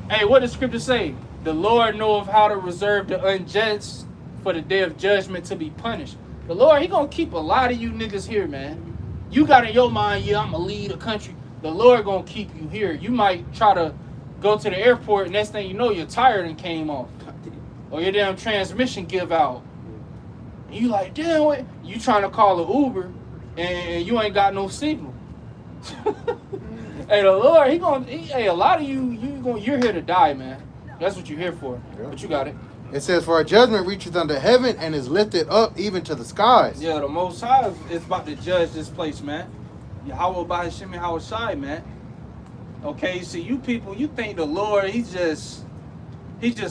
Hey, what does scripture say? The Lord knoweth how to reserve the unjust for the day of judgment to be punished. The Lord, he gonna keep a lot of you niggas here, man. You got in your mind, yeah, I'm gonna leave the country. The Lord gonna keep you here. You might try to go to the airport, and next thing you know, your tire done came off. Or your damn transmission give out. And you like, damn, what? You trying to call an Uber, and you ain't got no signal. Hey, the Lord, a lot of you you're here to die, man. That's what you're here for. Yeah. But you got it. It says, "For our judgment reaches unto heaven and is lifted up even to the skies." Yeah, the Most High is about to judge this place, man. Yahweh by Hashem and Hawashai, man. Okay, see, you people, you think the Lord, he just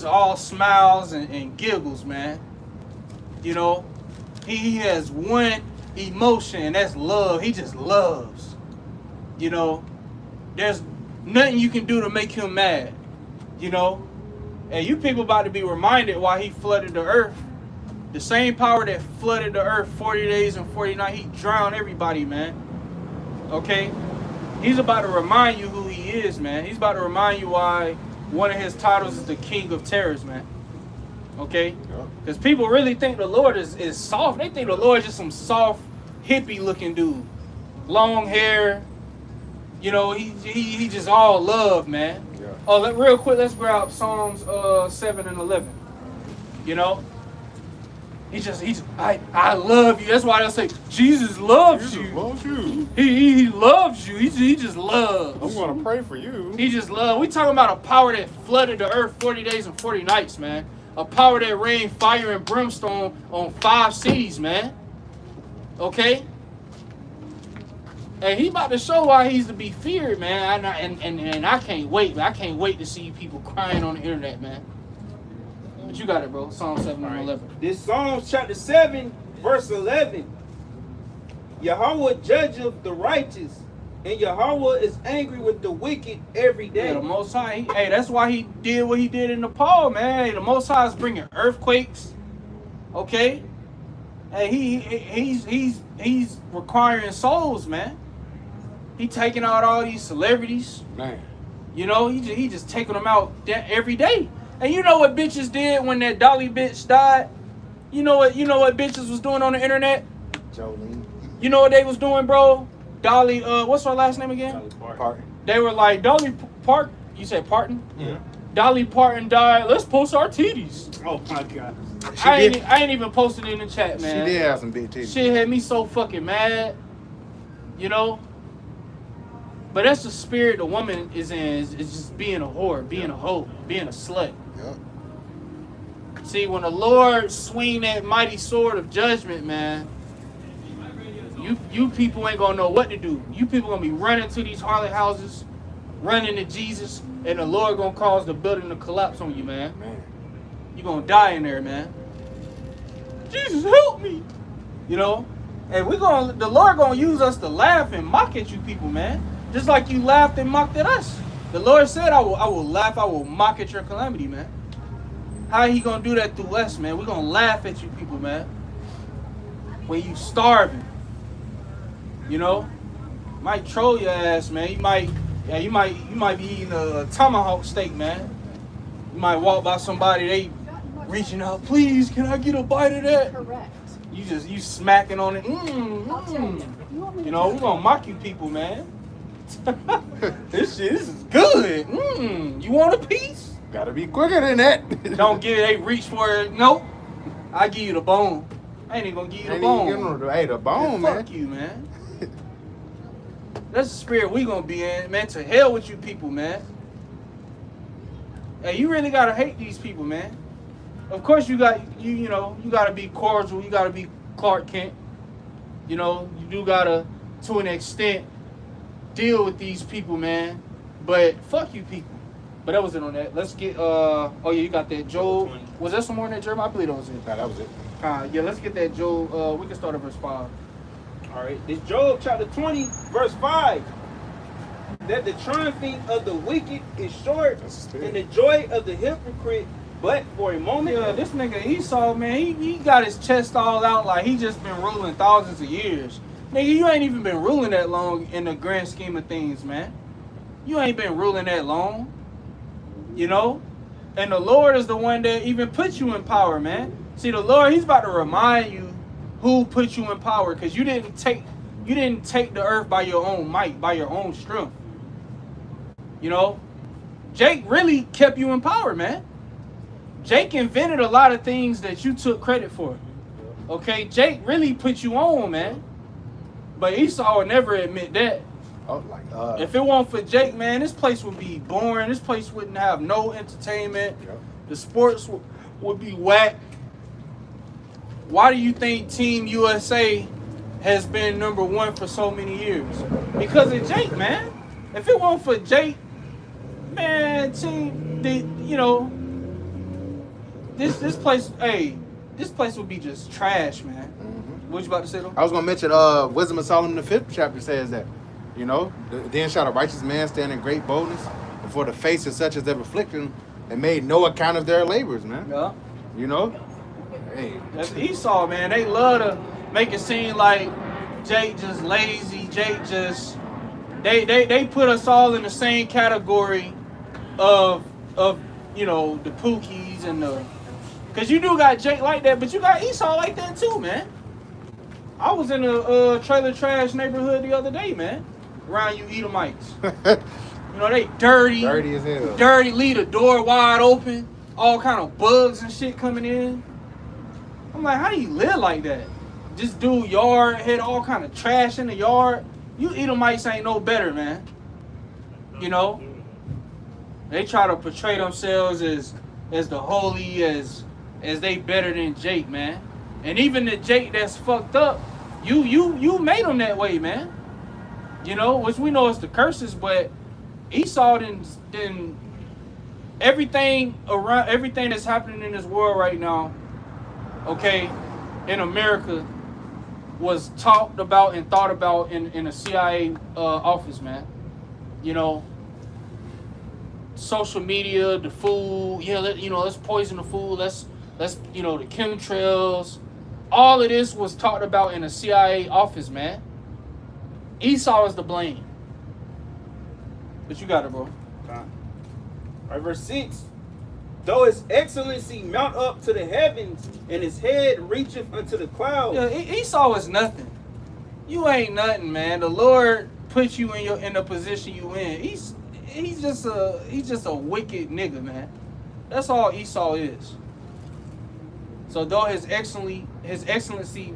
all smiles and giggles, man. You know, he has one emotion, and that's love. He just loves. You know, there's nothing you can do to make him mad. You know, and you people about to be reminded why he flooded the earth. The same power that flooded the earth 40 days and 40 nights, he drowned everybody, man. Okay? He's about to remind you who he is, man. He's about to remind you why one of his titles is the King of Terrors, man. Okay? Because people really think the Lord is soft. They think the Lord is just some soft, hippie-looking dude. Long hair. You know, he just all love, man. Yeah. Oh, real quick, let's grab Psalms 7 and 11. You know? I love you. That's why they'll say, Jesus loves you. Loves you. He loves you. He just loves. I'm gonna pray for you. He just loves. We talking about a power that flooded the earth 40 days and 40 nights, man. A power that rained fire and brimstone on 5 cities, man. Okay? And he about to show why he's to be feared, man. And I can't wait. I can't wait to see people crying on the internet, man. But you got it, bro. Psalm 7 and 11. This Psalms chapter 7, verse 11. Yahweh judgeth the righteous, and Yahweh is angry with the wicked every day. Yeah, the Most High, hey, that's why he did what he did in Nepal, man. Hey, the Most High is bringing earthquakes, okay? Hey, he's requiring souls, man. He taking out all these celebrities, Man. you know. He just taking them out every day. And you know what bitches did when that Dolly bitch died? You know what bitches was doing on the internet? Jolene. You know what they was doing, bro? Dolly, what's her last name again? Parton. They were like, Dolly Parton. You said Parton? Yeah. Dolly Parton died. Let's post our titties. Oh my God. I ain't even posted it in the chat, man. She did have some big titties. Shit had me so fucking mad. You know? But that's the spirit the woman is in. Is just being a whore, being a hoe, being a slut. Yep. See, when the Lord swing that mighty sword of judgment, man, you people ain't gonna know what to do. You people gonna be running to these harlot houses, running to Jesus, and the Lord gonna cause the building to collapse on you, man. Man. You gonna die in there, man. Jesus, help me. You know? And the Lord gonna use us to laugh and mock at you people, man. Just like you laughed and mocked at us. The Lord said, I will laugh, I will mock at your calamity, man. How he gonna do that through us, man? We're gonna laugh at you people, man. When you starving. You know? Might troll your ass, man. You might be eating a tomahawk steak, man. You might walk by somebody, they reaching out, please, can I get a bite of that? Correct. You smacking on it. I'll tell you. You know, we're gonna mock you people, man. This is good. You want a piece? Gotta be quicker than that. Don't give it. They reach for it. Nope. I give you the bone. I ain't even gonna give you the bone. Hey, the bone, man. Fuck you, man. That's the spirit we gonna be in, man. To hell with you people, man. Hey, you really gotta hate these people, man. Of course you gotta be cordial. You gotta be Clark Kent. You know, you do gotta, to an extent, deal with these people, man. But fuck you people. But that was it on that. Let's get oh yeah, you got that Job. Was there some more in that Jeremiah? I believe that was it. Nah, that was it. Yeah, let's get that Job. We can start at verse 5. All right, this Job chapter 20, verse 5. That the triumphing of the wicked is short, That's the spirit. and the joy of the hypocrite but for a moment. Yeah, this nigga Esau, man, he got his chest all out like he just been ruling thousands of years. Nigga, you ain't even been ruling that long in the grand scheme of things, man. You ain't been ruling that long, you know? And the Lord is the one that even put you in power, man. See, the Lord, he's about to remind you who put you in power, because you didn't take the earth by your own might, by your own strength. You know? Jake really kept you in power, man. Jake invented a lot of things that you took credit for. Okay? Jake really put you on, man. But Esau will never admit that. Oh, like If it weren't for Jake, man, this place would be boring. This place wouldn't have no entertainment. Yep. The sports would be whack. Why do you think Team USA has been #1 for so many years? Because of Jake, man. If it weren't for Jake, man, this place, hey, this place would be just trash, man. What you about to say though? I was gonna mention Wisdom of Solomon, the 5th chapter says that, then shall a righteous man stand in great boldness before the face of such as their affliction, and made no account of their labors, man. Yeah. You know? Hey. That's Esau, man. They love to make it seem like Jake just lazy. Jake just they put us all in the same category of the Pookies and the, cause you do got Jake like that, but you got Esau like that too, man. I was in a trailer trash neighborhood the other day, man. Around you Edomites. They dirty. Dirty as hell. Dirty, leave the door wide open. All kind of bugs and shit coming in. I'm like, how do you live like that? Just do yard, had all kind of trash in the yard. You Edomites ain't no better, man. They try to portray themselves as the holy, as they better than Jake, man. And even the Jake that's fucked up, you made him that way, man. Which we know is the curses, but Esau didn't everything that's happening in this world right now, okay, in America, was talked about and thought about in a CIA office, man. Social media, the food, let's poison the food, let's the chemtrails. All of this was talked about in a CIA office, man. Esau is to blame. But you got it, bro. All right, verse 6. Though his excellency mount up to the heavens, and his head reacheth unto the clouds. Yeah, Esau is nothing. You ain't nothing, man. The Lord put you in the position you in. He's just a wicked nigga, man. That's all Esau is. So though his excellency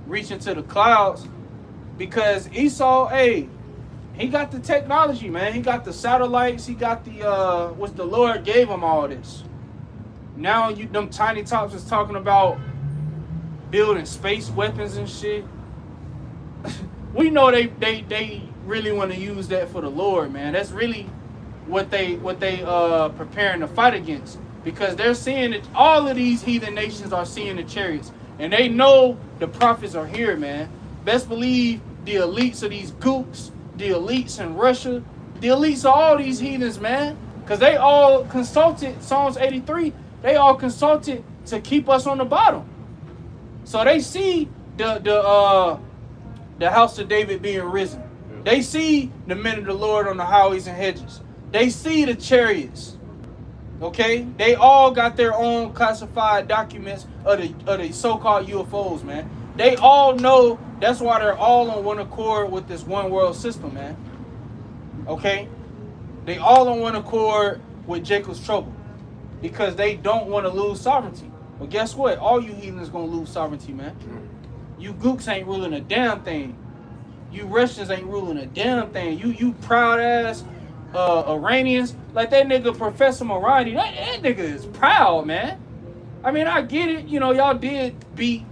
reaching to the clouds, because Esau, he got the technology, man. He got the satellites. He got the the Lord gave him all this. Now them tiny tops is talking about building space weapons and shit. We know they really want to use that for the Lord, man. That's really what they preparing to fight against, because they're seeing that all of these heathen nations are seeing the chariots, and they know the prophets are here, man. Best believe the elites of these gooks, the elites in Russia, the elites of all these heathens, man, because they all consulted Psalms 83. They all consulted to keep us on the bottom. So they see the house of David being risen. They see the men of the Lord on the highways and hedges. They see the chariots. Okay? They all got their own classified documents of the so-called UFOs, man. They all know. That's why they're all on one accord with this one world system, man. Okay? They all on one accord with Jacob's trouble, because they don't want to lose sovereignty. But guess what? All you heathens gonna lose sovereignty, man. You gooks ain't ruling a damn thing. You Russians ain't ruling a damn thing. You proud ass Iranians, like that nigga Professor Moradi, that nigga is proud, man. I mean, I get it. Y'all did beat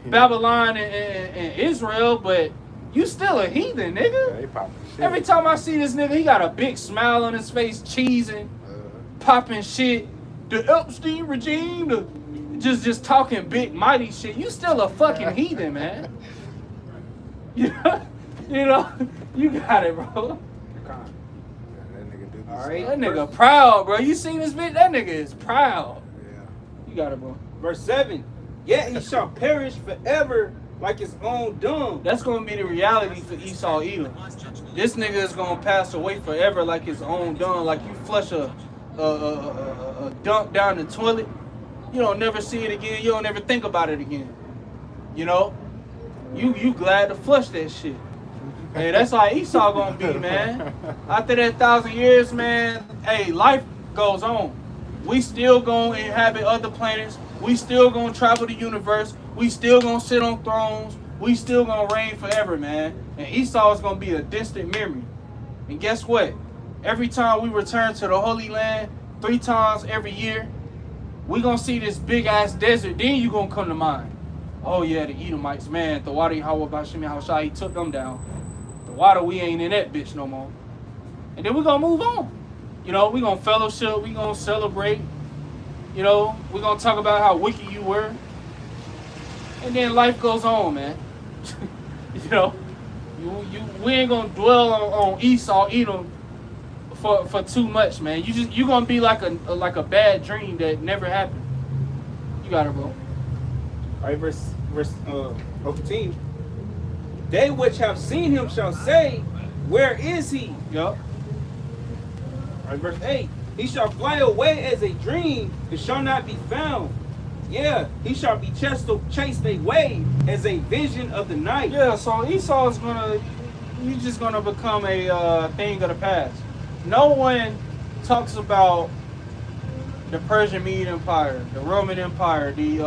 Babylon and Israel, but you still a heathen, nigga. Yeah, Every time I see this nigga, he got a big smile on his face, cheesing, popping shit. The Epstein regime, just talking big mighty shit. You still a fucking heathen, man. You got it, bro. All right. That nigga proud, bro. You seen this bitch? That nigga is proud. Yeah. You got it, bro. Verse 7. Yet he shall perish forever like his own dung. That's gonna be the reality for Esau Edom. This nigga is gonna pass away forever like his own dung. Like you flush a dump down the toilet, you don't never see it again. You don't ever think about it again. You glad to flush that shit. Hey, that's how Esau gonna be, man. After that 1,000 years, man, hey, life goes on. We still gonna inhabit other planets. We still gonna travel the universe. We still gonna sit on thrones. we still gonna reign forever, man. And Esau is gonna be a distant memory. And guess what? Every time we return to the Holy Land, 3 times every year, we gonna see this big ass desert. Then you gonna come to mind. Oh yeah, the Edomites, man. The water, how about Shimi, how Shai, he took them down. The water, we ain't in that bitch no more. And then we gonna move on. You know, we gonna fellowship, we gonna celebrate. You know, we gonna talk about how wicked you were. And then life goes on, man. You know, we ain't gonna dwell on Esau, Edom for too much, man. You gonna be like a bad dream that never happened. You got it, bro. All right, verse 15. They which have seen him shall say, where is he? Yup. All right, verse 8. He shall fly away as a dream, and shall not be found. Yeah, he shall be chased away as a vision of the night. Yeah, so Esau is he's just gonna become a thing of the past. No one talks about the Persian Mede Empire, the Roman Empire, the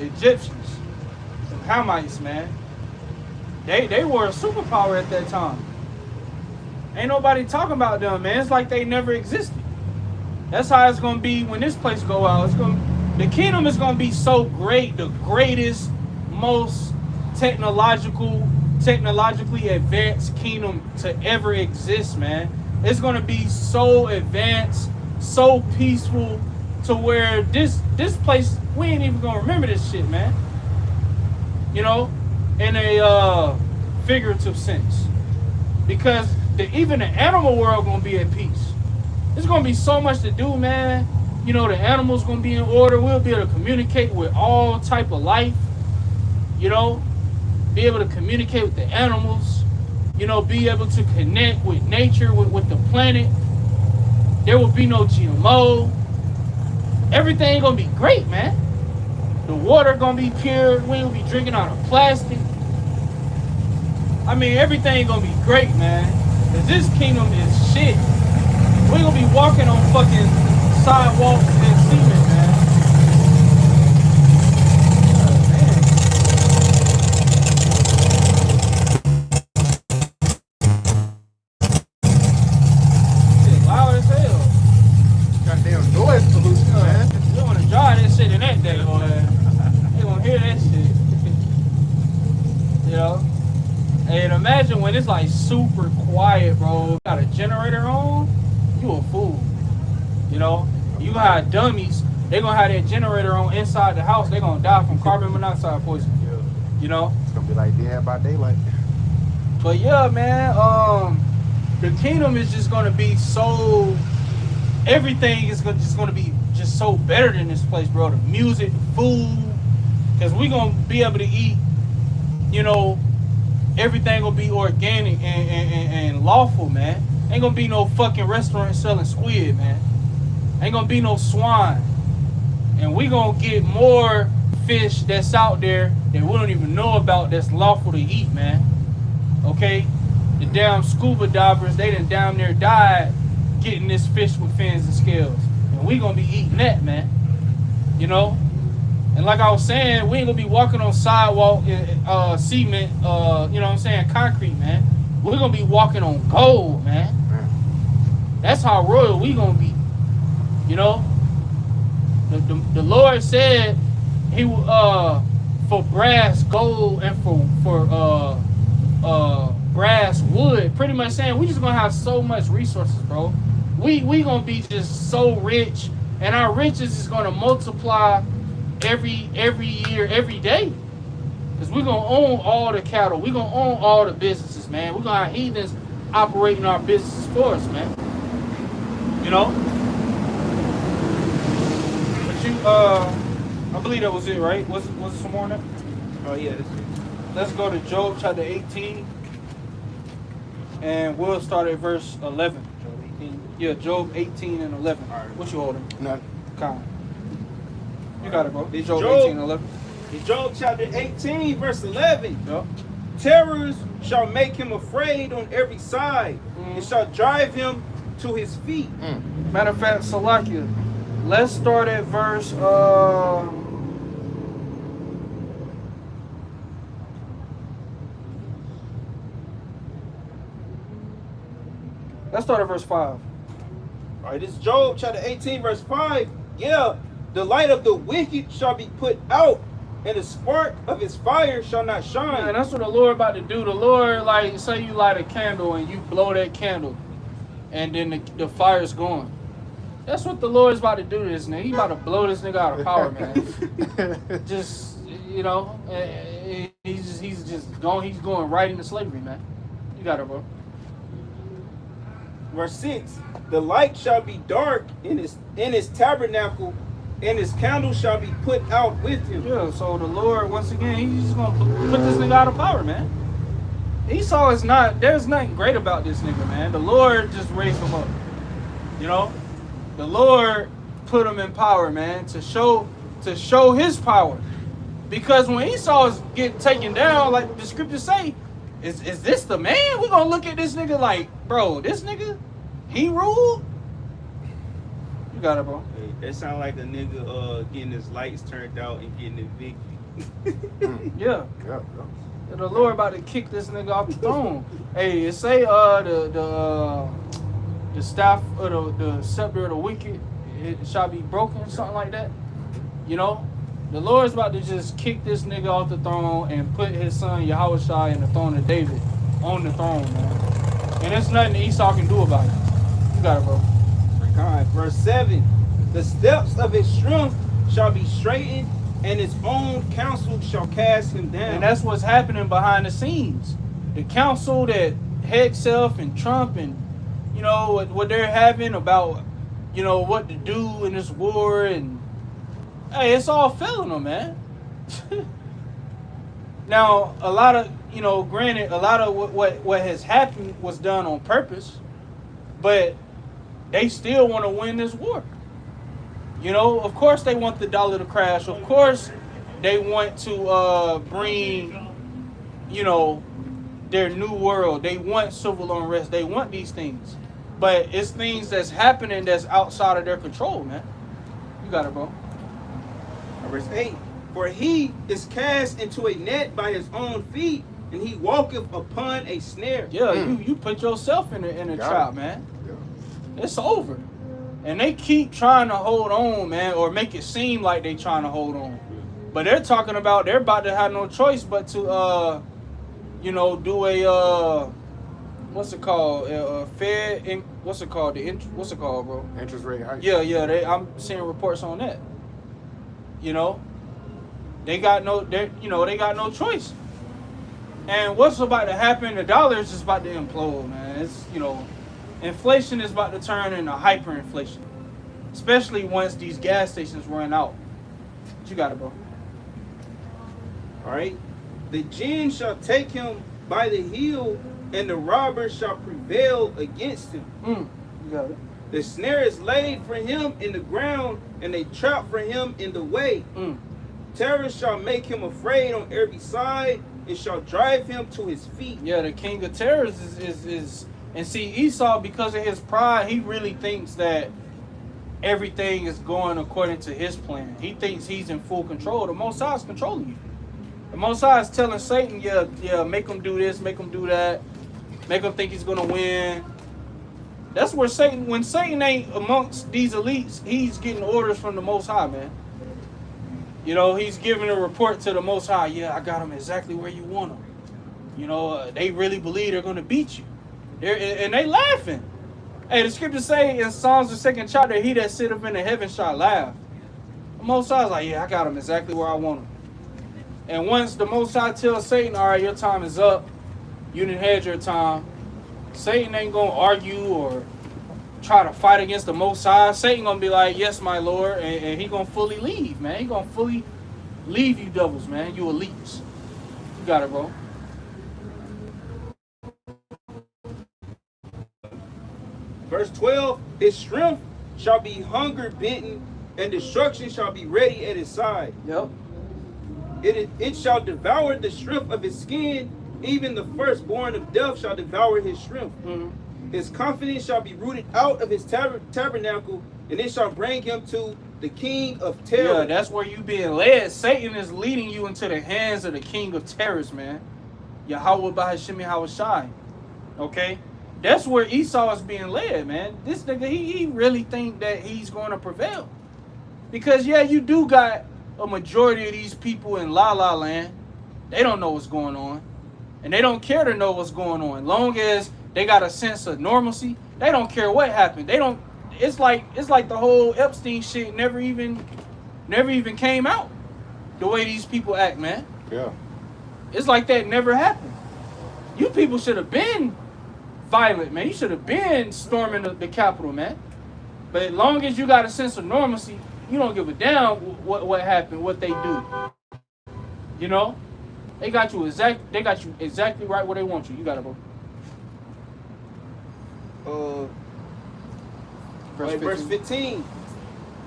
Egyptians, the Hamites, man. They were a superpower at that time. Ain't nobody talking about them, man. It's like they never existed. That's how it's gonna be when this place go out. The kingdom is gonna be so great, the greatest, most technologically advanced kingdom to ever exist, man. It's gonna be so advanced, so peaceful, to where this place, we ain't even gonna remember this shit, man. You know, in a figurative sense, because even the animal world gonna be at peace. There's gonna be so much to do, man. You know, the animals gonna be in order. We'll be able to communicate with all type of life. You know, be able to communicate with the animals. You know, be able to connect with nature, with the planet. There will be no GMO. Everything gonna be great, man. The water gonna be pure. We ain't gonna be drinking out of plastic. I mean, everything gonna be great, man. Cause this kingdom is shit. We gonna be walking on fucking sidewalks and cement, man. Shit loud as hell. Goddamn noise pollution, man. You wanna drive that shit in that day, boy. They gonna hear that shit. You know? And imagine when it's like super quiet, bro. Got a generator on, you a fool. You know? You gonna have dummies, they gonna have that generator on inside the house, they gonna die from carbon monoxide poisoning. Yeah. You know? It's gonna be like Dead by Daylight. But yeah, man, the kingdom is just gonna be so, everything is just gonna be just so better than this place, bro. The music, the food, cause we gonna be able to eat, you know, everything will be organic and lawful, man. Ain't gonna be no fucking restaurant selling squid, man. Ain't gonna be no swine. And we gonna get more fish that's out there that we don't even know about that's lawful to eat, man. Okay? The damn scuba divers, they done down there died getting this fish with fins and scales. And we gonna be eating that, man. You know? And like I was saying, we ain't gonna be walking on sidewalk, cement, you know what I'm saying, concrete, man. We're gonna be walking on gold, man. That's how royal we gonna be. You know? The Lord said he for brass, gold, and for brass, wood, pretty much saying we just gonna have so much resources, bro. We gonna be just so rich, and our riches is gonna multiply every year, every day. Because we're going to own all the cattle. We're going to own all the businesses, man. We're going to have heathens operating our businesses for us, man. You know? But you, I believe that was it, right? Was it some more on that? Oh yeah, that's it. Let's go to Job chapter 18. And we'll start at verse 11. Job 18. Yeah, Job 18 and 11. All right. What you holding? None. Con. You got it, bro. It's Job Job. 18 and 11. In Job chapter 18, verse 11. Yup. Terrors shall make him afraid on every side, and shall drive him to his feet. Matter of fact, Salakia, let's start at verse Let's start at verse 5. All right, this is Job chapter 18, verse 5. Yeah, the light of the wicked shall be put out, and the spark of his fire shall not shine. And that's what the Lord about to do. The Lord, like, say you light a candle and you blow that candle, and then the fire's gone. That's what the Lord is about to do to this nigga. He about to blow this nigga out of power, man. Just, you know, he's just going. He's going right into slavery, man. You got it, bro. Verse 6. The light shall be dark in his tabernacle, and his candle shall be put out with him. Yeah. So the Lord, once again, he's just gonna put this nigga out of power, man. Esau is not. There's nothing great about this nigga, man. The Lord just raised him up. You know, the Lord put him in power, man, to show his power. Because when Esau's get taken down, like the scriptures say, is this the man? We're gonna look at this nigga like, bro, this nigga, he ruled? You got it, bro. Hey, that sound like a nigga getting his lights turned out and getting evicted. Yeah. Yeah, The Lord about to kick this nigga off the throne. Hey, it say the staff of the scepter of the wicked, it shall be broken, something like that. You know, the Lord's about to just kick this nigga off the throne and put his son Yahushua in the throne of David on the throne, man. And there's nothing Esau can do about it. You got it, bro. God. Verse 7. The steps of his strength shall be straightened, and his own counsel shall cast him down. And that's what's happening behind the scenes. The council that Hegseth and Trump and, you know, what they're having about, you know, what to do in this war, and hey, it's all failing them, man. Now, a lot of, you know, granted, a lot of what has happened was done on purpose, but they still want to win this war. You know, of course they want the dollar to crash. Of course they want to bring, you know, their new world. They want civil unrest. They want these things. But it's things that's happening that's outside of their control, man. You got it, bro. Verse 8. For he is cast into a net by his own feet, and he walketh upon a snare. Yeah, you put yourself in a Got trap, it. man. Yeah. It's over. And they keep trying to hold on, man, or make it seem like they trying to hold on. But they're talking about they're about to have no choice but to, you know, do a, what's it called? Fed, what's it called? What's it called, bro? Interest rate hike. Yeah, I'm seeing reports on that. You know, they got no choice. And what's about to happen? The dollar is just about to implode, man. It's, you know, inflation is about to turn into hyperinflation, especially once these gas stations run out. What you got it, bro? All right. The jinn shall take him by the heel, and the robber shall prevail against him. You got it. The snare is laid for him in the ground, and a trap for him in the way. Terror shall make him afraid on every side, and shall drive him to his feet. Yeah, the king of terrors is and see, Esau, because of his pride, he really thinks that everything is going according to his plan. He thinks he's in full control. The Most High is controlling you. The Most High is telling Satan, yeah, make him do this, make him do that, make him think he's gonna win. That's where Satan, when Satan ain't amongst these elites, he's getting orders from the Most High, man. You know, he's giving a report to the Most High. Yeah, I got them exactly where you want them. You know, they really believe they're gonna beat you. And they laughing. Hey, the scriptures say in Psalms the 2nd chapter, he that sitteth in the heaven shall laugh. The Most High is like, yeah, I got them exactly where I want them. And once the Most High tells Satan, all right, your time is up, you didn't had your time, Satan ain't gonna argue or try to fight against the Most High. Satan gonna be like, yes, my Lord, and he gonna fully leave, man. He gonna fully leave you devils, man. You elites. You got it, bro. Verse 12. His strength shall be hunger bitten, and destruction shall be ready at his side. Yep. It shall devour the strength of his skin, even the firstborn of death shall devour his strength. His confidence shall be rooted out of his tabernacle, and it shall bring him to the king of terror. Yeah, that's where you being led. Satan is leading you into the hands of the king of terrors, man. Yahweh Bahashemi Hawashai. Okay? That's where Esau is being led, man. This nigga, he really think that he's going to prevail. Because, yeah, you do got a majority of these people in La La Land. They don't know what's going on. And they don't care to know what's going on. Long as they got a sense of normalcy, they don't care what happened. They don't, it's like the whole Epstein shit never even came out. The way these people act, man. Yeah. It's like that never happened. You people should have been violent, man. You should have been storming the Capitol, man. But as long as you got a sense of normalcy, you don't give a damn what happened, what they do. You know? They got you exactly right where they want you. You got it, bro. Verse 15.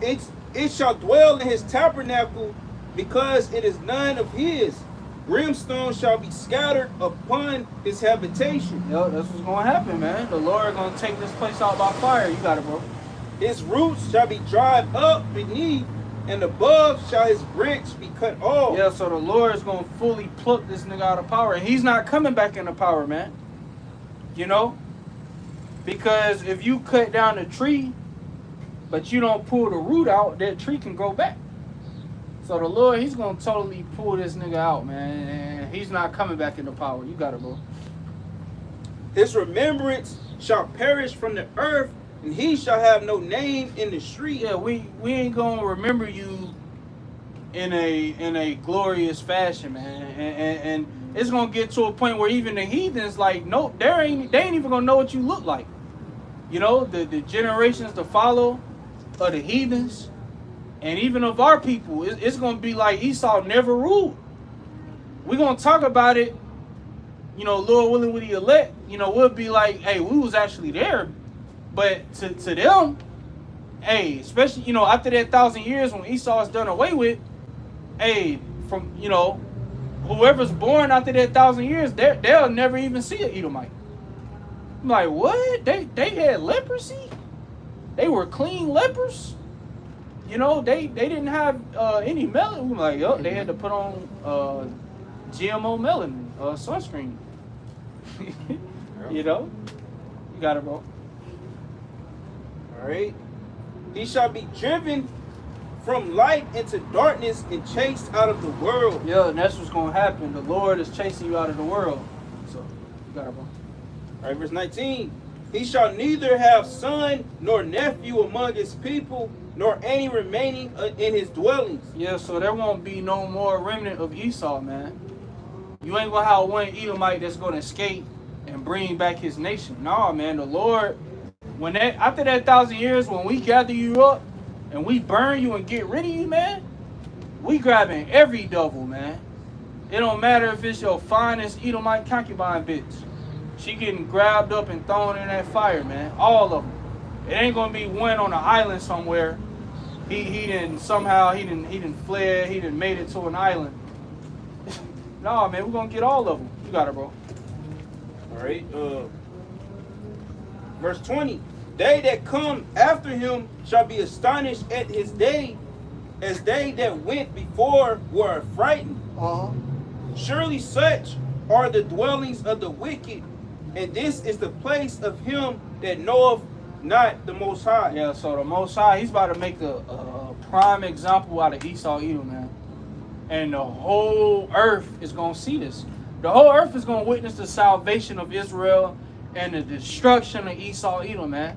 It shall dwell in his tabernacle, because it is none of his. Brimstone shall be scattered upon his habitation. Yo, that's what's gonna happen, man. The Lord gonna take this place out by fire. You got it, bro. His roots shall be dried up beneath, and above shall his branch be cut off. Yeah, so the Lord is gonna fully pluck this nigga out of power, and he's not coming back into power, man. You know, because if you cut down a tree, but you don't pull the root out, that tree can grow back. So the Lord, he's gonna totally pull this nigga out, man, and he's not coming back into power. You got it, bro. His remembrance shall perish from the earth, and he shall have no name in the street. Yeah, we ain't gonna remember you in a glorious fashion, man, and it's gonna get to a point where even the heathens, like, no, they ain't even gonna know what you look like. You know, the generations to follow of the heathens, and even of our people, it's gonna be like Esau never ruled. We're gonna talk about it, you know, Lord willing, with the elect. You know, we'll be like, hey, we was actually there. But to them, hey, especially, you know, after that 1,000 years when Esau is done away with, hey, from, you know, whoever's born after that 1,000 years, they'll never even see an Edomite. I'm like, what? They had leprosy? They were clean lepers? You know, they didn't have any melanin. I'm like, yo, they had to put on GMO melanin, sunscreen. You know? You got it, bro. All right. He shall be driven from light into darkness and chased out of the world. Yeah, and that's what's going to happen. The Lord is chasing you out of the world. So, you got it, bro. All right, verse 19. He shall neither have son nor nephew among his people, nor any remaining in his dwellings. Yeah, so there won't be no more remnant of Esau, man. You ain't going to have one Edomite that's going to escape and bring back his nation. No, man, the Lord, after that 1,000 years, when we gather you up and we burn you and get rid of you, man, we grabbing every double, man. It don't matter if it's your finest Edomite concubine bitch. She getting grabbed up and thrown in that fire, man. All of them. It ain't gonna be one on an island somewhere. He didn't fled. He didn't made it to an island. No, man, we're gonna get all of them. You got it, bro. All right. Verse 20. They that come after him shall be astonished at his day, as they that went before were frightened. Surely such are the dwellings of the wicked, and this is the place of him that knoweth not the Most High. Yeah, so the Most High, he's about to make a prime example out of Esau Edom, man. And the whole earth is going to see this. The whole earth is going to witness the salvation of Israel and the destruction of Esau Edom, man.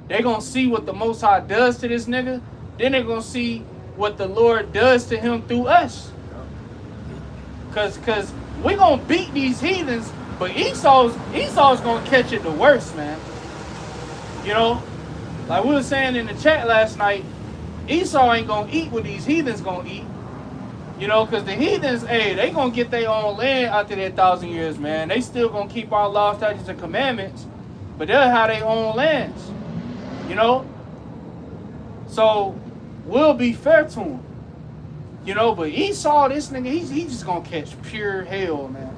They're going to see what the Most High does to this nigga. Then they're going to see what the Lord does to him through us. Because we're going to beat these heathens, but Esau's going to catch it the worst, man. You know, like we were saying in the chat last night, Esau ain't going to eat what these heathens going to eat. You know, because the heathens, hey, they going to get their own land after their 1,000 years, man. They still going to keep our law, statutes, and commandments, but they'll have their own lands. You know? So, we'll be fair to him. You know, but Esau, this nigga, he's just going to catch pure hell, man.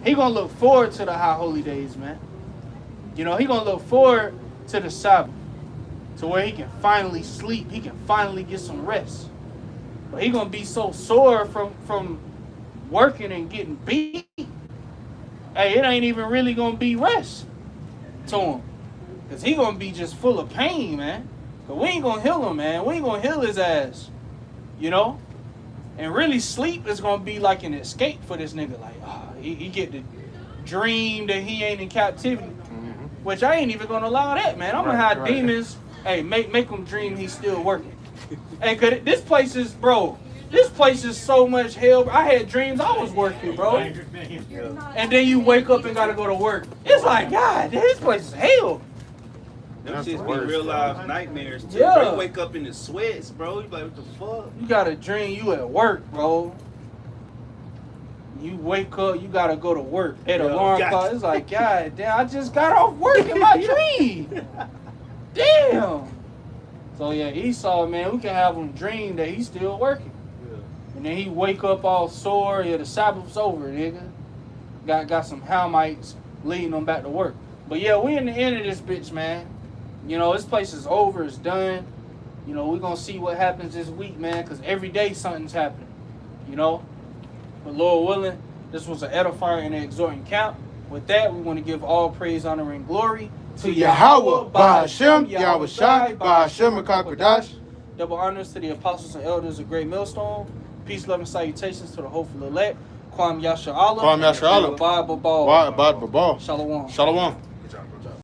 He going to look forward to the high holy days, man. You know, he going to look forward to the Sabbath, to where he can finally sleep. He can finally get some rest. But he going to be so sore from working and getting beat. Hey, it ain't even really going to be rest. to him. Because he going to be just full of pain, man. But we ain't going to heal him, man. We ain't going to heal his ass. You know? And really, sleep is going to be like an escape for this nigga. Like, he get to dream that he ain't in captivity. Which I ain't even going to allow that, man. I'm going to have demons. Hey, make him dream he's still working. Hey, cause this place is, bro, this place is so much hell. I had dreams I was working, bro. And then you wake up and gotta go to work. It's like, God, this place is hell. Them That's shits the be worst, real bro. life nightmares too. Yeah. Bro, you wake up in the sweats, bro. You like, what the fuck? You got a dream you at work, bro. You wake up, you gotta go to work. At alarm gotcha. clock, it's like, God damn, I just got off work in my dream. Damn. So yeah, Esau, man, we can have him dream that he's still working. And then he wake up all sore, yeah, the Sabbath's over, nigga. Got some Hamites leading him back to work. But yeah, we in the end of this bitch, man. You know, this place is over, it's done. You know, we're gonna see what happens this week, man, because every day something's happening. You know? But Lord willing, this was an edifying and exhorting count. With that, we want to give all praise, honor, and glory To Yahweh, by Hashem, Yahweh Shai, by Hashem, Makakodash. Double honors to the apostles and elders of Great Millstone. Peace, love, and salutations to the hopeful elect. Kwam Yasha Allah. Kwam Yasha Allah. Bye, bye, bye. Why about Babal? Shalom. Shalom.